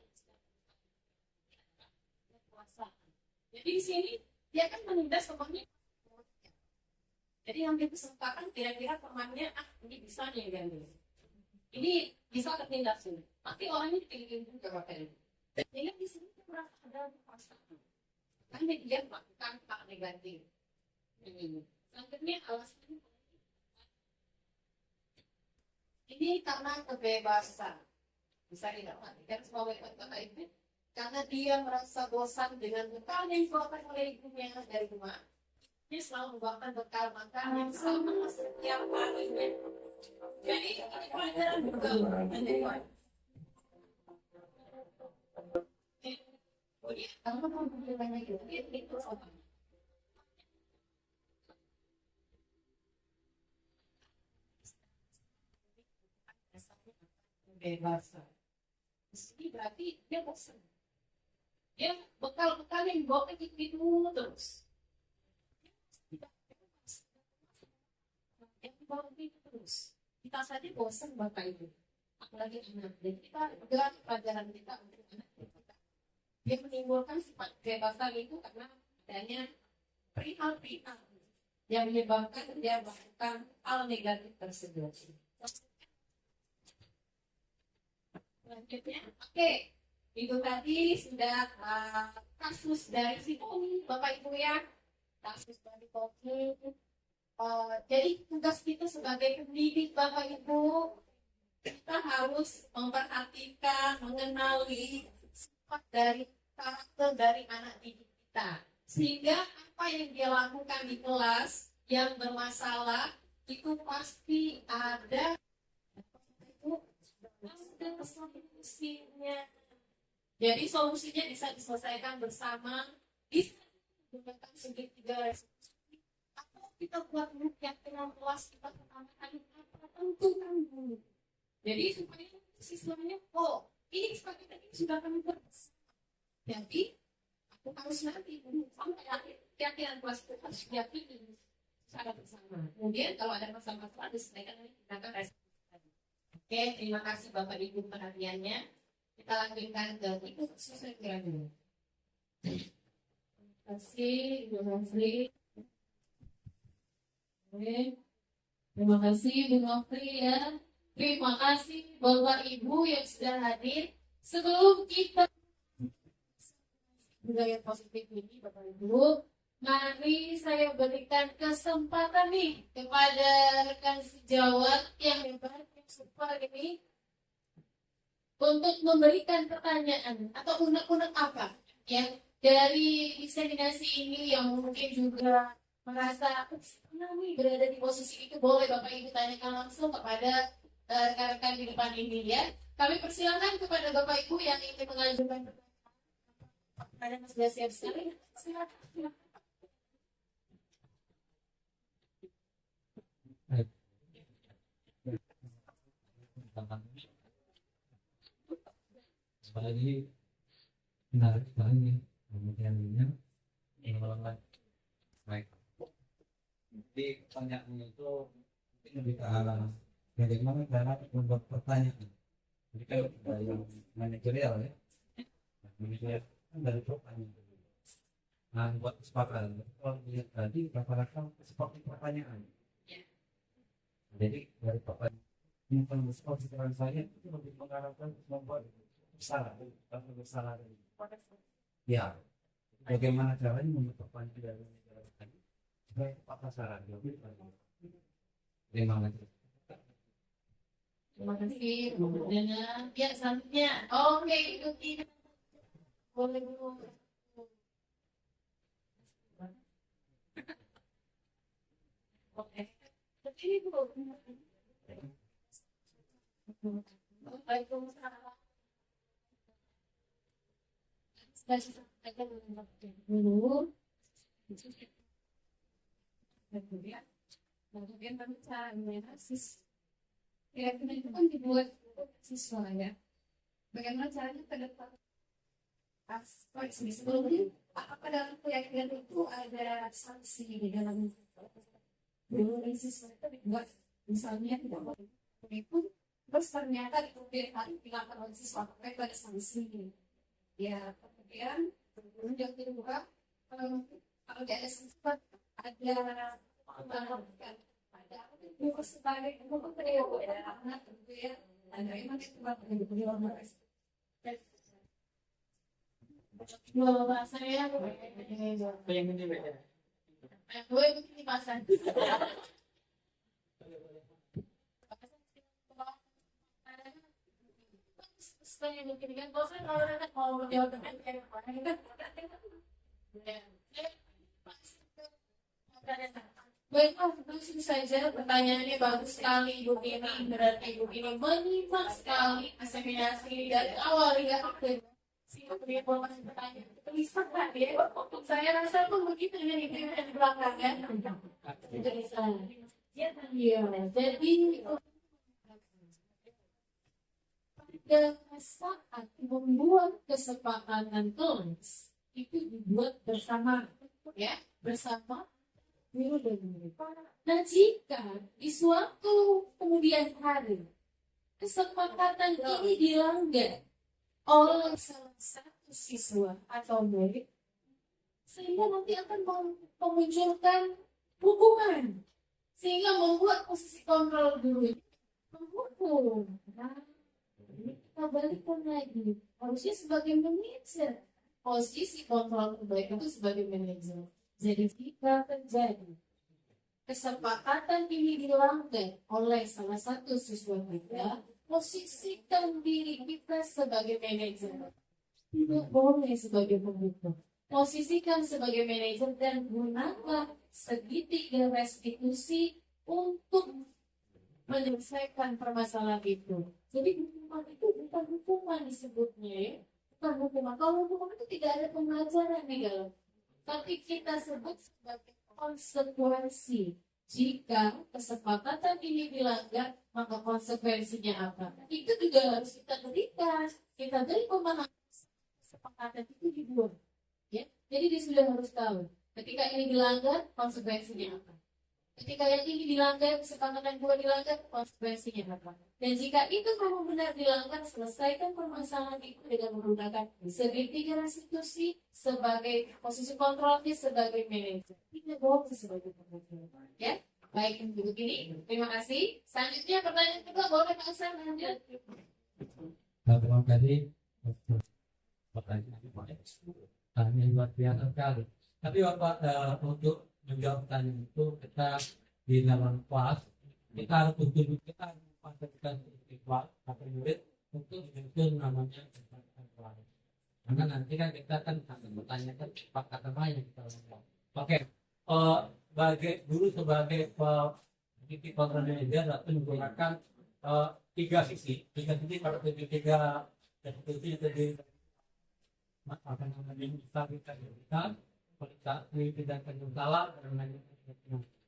A: puasa. Jadi di sini dia kan menindas temannya. Jadi ngambil kesempatan kira-kira temannya ini bisa nih ganti. Ini bisa ketindas ini. Pasti orangnya dipilih juga pakai ini. Jadi di sini dia merasa ada puasa. Kan dia melakukan hal negatif. Ini. Selanjutnya alasan ini karena kebebasan bisa dilakukan sebagai kata itu karena dia merasa bosan dengan bekal yang dibawakan oleh ibunya dari rumah. Dia selalu membawakan bekal makan yang sama setiap harinya. Jadi ini pelajaran bekal kalau mau banyak itu apa? Kebebasan. Ini berarti dia bosan. Dia bekal-bekal yang bawa ke itu terus. Yang dibawa itu terus. Kita saja bosan bapak itu. Apalagi anak. Jadi kita gerak pelajaran kita untuk anak kita. Dia menimbulkan sifat kebebasan itu karena adanya perihal-perihal yang menyebabkan dia melakukan hal negatif tersebut. Selanjutnya, oke, itu tadi sudah kasus dari si Tommy, Bapak Ibu ya, kasus dari Tommy. Jadi tugas kita sebagai pendidik Bapak Ibu, kita harus memperhatikan, mengenali sifat dari karakter dari anak didik kita, sehingga apa yang dia lakukan di kelas yang bermasalah itu pasti ada solusinya. Jadi solusinya bisa diselesaikan bersama, bisa menggunakan segitiga resolusi, atau kita buat dengan kelas kita pertama kali apa tentukan dulu. Jadi supaya siswanya, oh ini seperti tadi sudah kami buat. Jadi aku harus nanti sampai akhir keyakinan kelas itu harus diyakini secara bersama. Kemudian kalau ada masalah-masalah diselesaikan dengan resolusi. Oke, terima kasih Bapak Ibu perhatiannya. Kita lanjutkan ke itu sesuai kira dulu. Terima kasih Ibu Nofri. Terima kasih Ibu Nofri ya. Terima kasih Bapak Ibu yang sudah hadir. Sebelum kita budaya positif ini Bapak Ibu, mari saya berikan kesempatan nih kepada rekan sejawat yang hebat super ini untuk memberikan pertanyaan atau unek-unek apa yang dari diseminasi ini yang mungkin juga merasa pernah nih berada di posisi itu, boleh Bapak Ibu tanyakan langsung kepada rekan-rekan di depan ini ya. Kami persilakan kepada Bapak Ibu yang ingin mengajukan pertanyaan. Sudah siap sekali. Silakan.
B: Apalagi menarik sekali kemudian ini baik. Jadi pertanyaannya itu lebih ke arah bagaimana cara membuat pertanyaan. Jadi kan dari manajerial ya, manajerial kan dari pertanyaan. Nah, buat kesepakatan. Kalau dilihat tadi rata-rata seperti pertanyaan. Jadi dari pertanyaan yang paling besar pikiran saya itu lebih mengarahkan membuat bersalah, bersalah. Ya, bagaimana caranya membuat pertanyaan dari tadi supaya tepat sasaran. Terima kasih.
A: Terima kasih. Kemudian ya selanjutnya. Oke, itu tidak boleh dulu. Oke. Jadi itu. Waalaikumsalam. Saya sampaikan dulu. Kemudian kami cara menganalisis. Keyakinan itu kan dibuat siswa ya. Bagaimana caranya ke depan? Sebelumnya, apakah dalam keyakinan itu ada sanksi di dalam siswa itu dibuat misalnya tidak boleh itu, terus ternyata di kemudian hari dilakukan oleh siswa, apakah itu ada sanksi? Ya, kemudian yang kedua, kalau tidak ada sanksi, ada pembahasan. Buku sebagai buku periode anak gitu ya, ada emang itu bahasa saya yang ini beda. Gue ini pasang. Saya mungkin kan kalau jawab dengan kayak baiklah, langsung saja pertanyaannya bagus sekali Ibu Tini. Berarti Ibu Tini menyimak sekali asimilasi dari awal hingga akhir. Sehingga beri informasi pertanyaan itu bisa kan ya? Untuk saya rasa pun begitu dengan Ibu yang di belakang kan? Jadi saya. Iya, jadi pada saat membuat kesepakatan tulis itu dibuat bersama, ya, bersama. Nah, jika di suatu kemudian hari kesepakatan ini dilanggar oleh salah satu siswa atau murid, sehingga nanti akan memunculkan hukuman, sehingga membuat posisi kontrol dulu menghukum. Nah, ini kita balikkan lagi, harusnya sebagai manajer, posisi kontrol terbaik itu sebagai manajer. Jadi jika terjadi kesepakatan ini dilanggar oleh salah satu siswa kita, posisikan diri kita sebagai manajer. Tidak boleh sebagai pembuka. Posisikan sebagai manajer dan gunakan segitiga restitusi untuk menyelesaikan permasalahan itu. Jadi hukuman itu bukan hukuman disebutnya ya. Bukan hukuman. Kalau hukuman itu tidak ada pengajaran di dalam. Tapi kita sebut sebagai konsekuensi. Jika kesepakatan ini dilanggar, maka konsekuensinya apa? Itu juga harus kita berikan. Kita beri pemahaman kesepakatan itu dibuat. Ya? Jadi dia sudah harus tahu. Ketika ini dilanggar, konsekuensinya apa? Ketika yang ini dilanggar, kesepakatan dua dilanggar, konsekuensinya apa? Dan jika itu kamu benar dilanggar, selesaikan permasalahan itu dengan menggunakan segitiga restitusi sebagai posisi kontrolnya sebagai manajer. Tidak boleh sebagai pembunuh. Ya, baik begini. Terima kasih. Selanjutnya pertanyaan kedua, boleh Pak Hasan lanjut.
B: Terima kasih. Pertanyaan luar biasa sekali. Tapi Bapak untuk menjawab pertanyaan itu kita di dalam kelas kita harus betul-betul kita memfasilitasi siswa atau murid untuk menyusun namanya kesepakatan. Karena nanti kan kita akan bertanyakan kesepakatan lain yang kita lakukan. Oke, sebagai dulu sebagai titik kontrol manajer atau menggunakan tiga sisi pada tiga definisi yang terdiri apa namanya kita tidak salah dan lain-lain.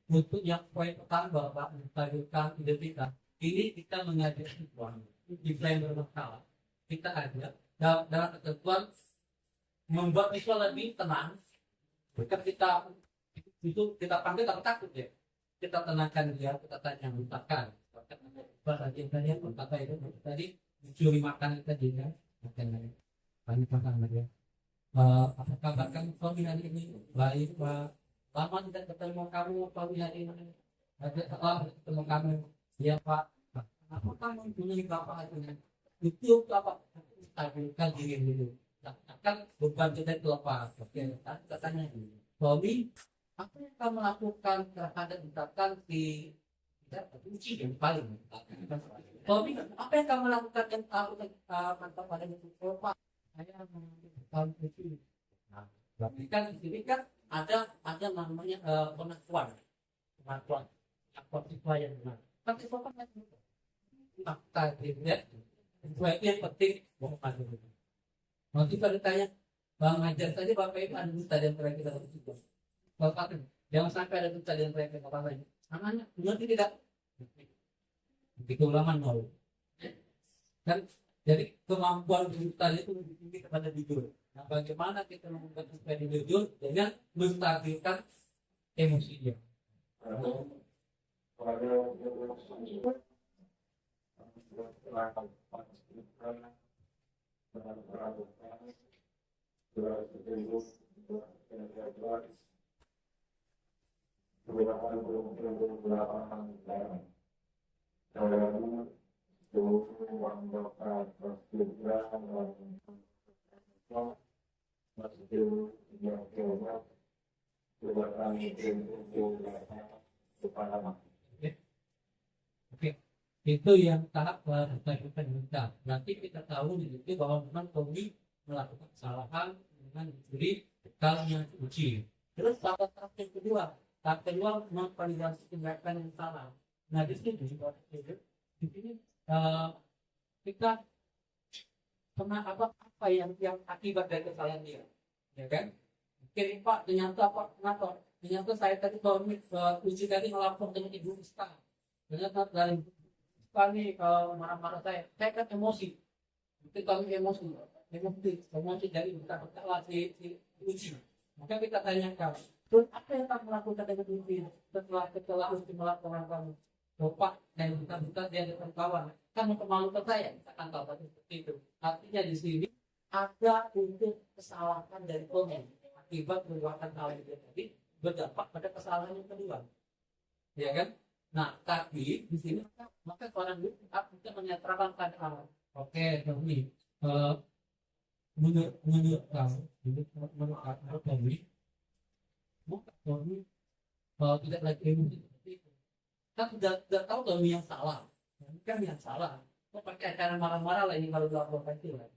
B: Untuk yang poin pertama bahwa menstabilkan identitas ini kita mengajar siswa desain bermasalah kita ada dalam ketentuan membuat siswa lebih tenang. Ketika kita panggil takut ya, kita tenangkan dia, kita tanya mintakan bahagian tadi yang kata itu tadi mencuri makan tadi ya, makan banyak makan lagi. Apa kabar kamu pagi hari ini? Baik Pak. Lama tidak ketemu kamu pagi hari ini. Ada ketemu kamu. Ya Pak. Apa kamu punya bapak itu apa? Stabilkan diri dulu. Kan beban kita itu apa? Oke, katanya Bobby, apa yang kamu lakukan terhadap misalkan di uji yang paling Bobby, apa yang kamu lakukan yang mantap pada itu Pak? Saya mengalami uji. Nah, berarti kan di sini kan ada namanya pengakuan siswa yang benar. Tapi siswa kan fakta dia itu yang penting bukan itu. Nanti kalau ditanya Bang ngajar saja Bapak Ibu ada duta dan proyek kita itu. Bapak jangan sampai ada duta dan proyek kita apa ini. Namanya nanti tidak begitu ulama nol. Dan jadi kemampuan duta itu lebih tinggi kepada jujur. Nah, bagaimana kita membuat supaya jujur dengan menstabilkan emosinya. Oke, itu yang tahap berkaitan dengan. Nanti kita tahu di situ bahwa memang Tommy melakukan kesalahan dengan diberi bekalnya uji. Terus tahap yang kedua memvalidasi tindakan yang salah. Nah di sini kita pernah apa yang akibat dari kesalahan dia, ya kan? Mungkin Pak ternyata saya tadi uji tadi melapor dengan Ibu Ustaz. Ternyata dari kali marah-marah saya kan emosi. Mungkin kami emosi dari berkata si uji. Maka kita tanyakan, terus apa yang kamu lakukan dengan uji setelah uji melaporkan kamu? Bapak dan buta dia ada kawan, kan memalukan saya, akan tahu seperti itu. Artinya di sini ada untuk kesalahan dari komen akibat perbuatan hal itu tadi berdampak pada kesalahan yang kedua, ya kan? Nah, tapi di sini maka seorang guru kita menyatakan pada awal. Oke, Tommy, menurut kamu, bukan Tommy tidak lagi emosi seperti itu. Kan sudah tahu Tommy yang salah, kan yang salah. Kok pakai cara marah-marah lah ini kalau dilaporkan itu lah.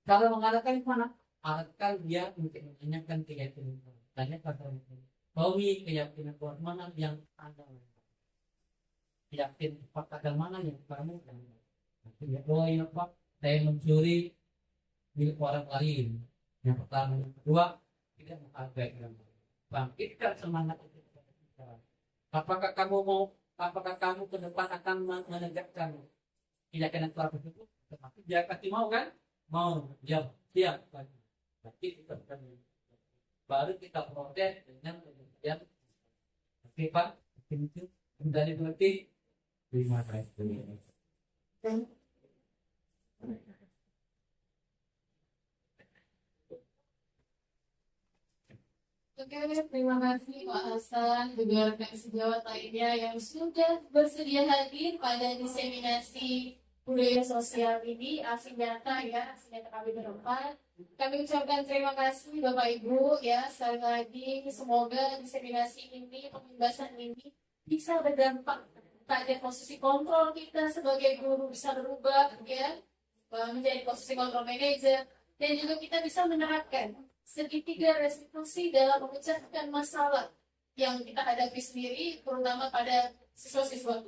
B: Kalau mengatakan mana? Akan dia mungkin menanyakan keyakinan, tanya pada Tommy keyakinan Tuhan mana yang Anda yakin fakta mana yang kamu ya Pak saya mencuri milik orang lain. Yang pertama, yang kedua tidak menghargai yang bangkitkan semangat itu. Apakah kamu ke depan akan menegakkan keyakinan Tuhan tersebut? Tetapi dia pasti mau kan? Mau jawab siap. Berarti kita baru kita protes dengan kemudian oke Pak itu dari berarti terima kasih.
A: Oke, terima kasih Pak Hasan juga rekan sejawat lainnya yang sudah bersedia hadir pada diseminasi budaya sosial ini aksi nyata kami berempat. Kami ucapkan terima kasih Bapak Ibu ya, sekali lagi semoga diseminasi ini, pembebasan ini bisa berdampak pada posisi kontrol kita sebagai guru bisa berubah ya menjadi posisi kontrol manager, dan juga kita bisa menerapkan segitiga restitusi dalam memecahkan masalah yang kita hadapi sendiri, terutama pada siswa-siswa.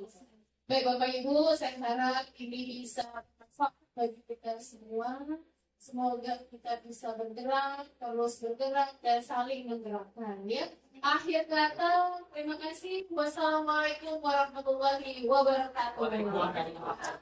A: Baik Bapak Ibu, saya harap ini bisa bermanfaat bagi kita semua. Semoga kita bisa bergerak, terus bergerak dan saling menggerakkan ya. Akhir kata, terima kasih. Wassalamualaikum warahmatullahi wabarakatuh. Waalaikumsalam.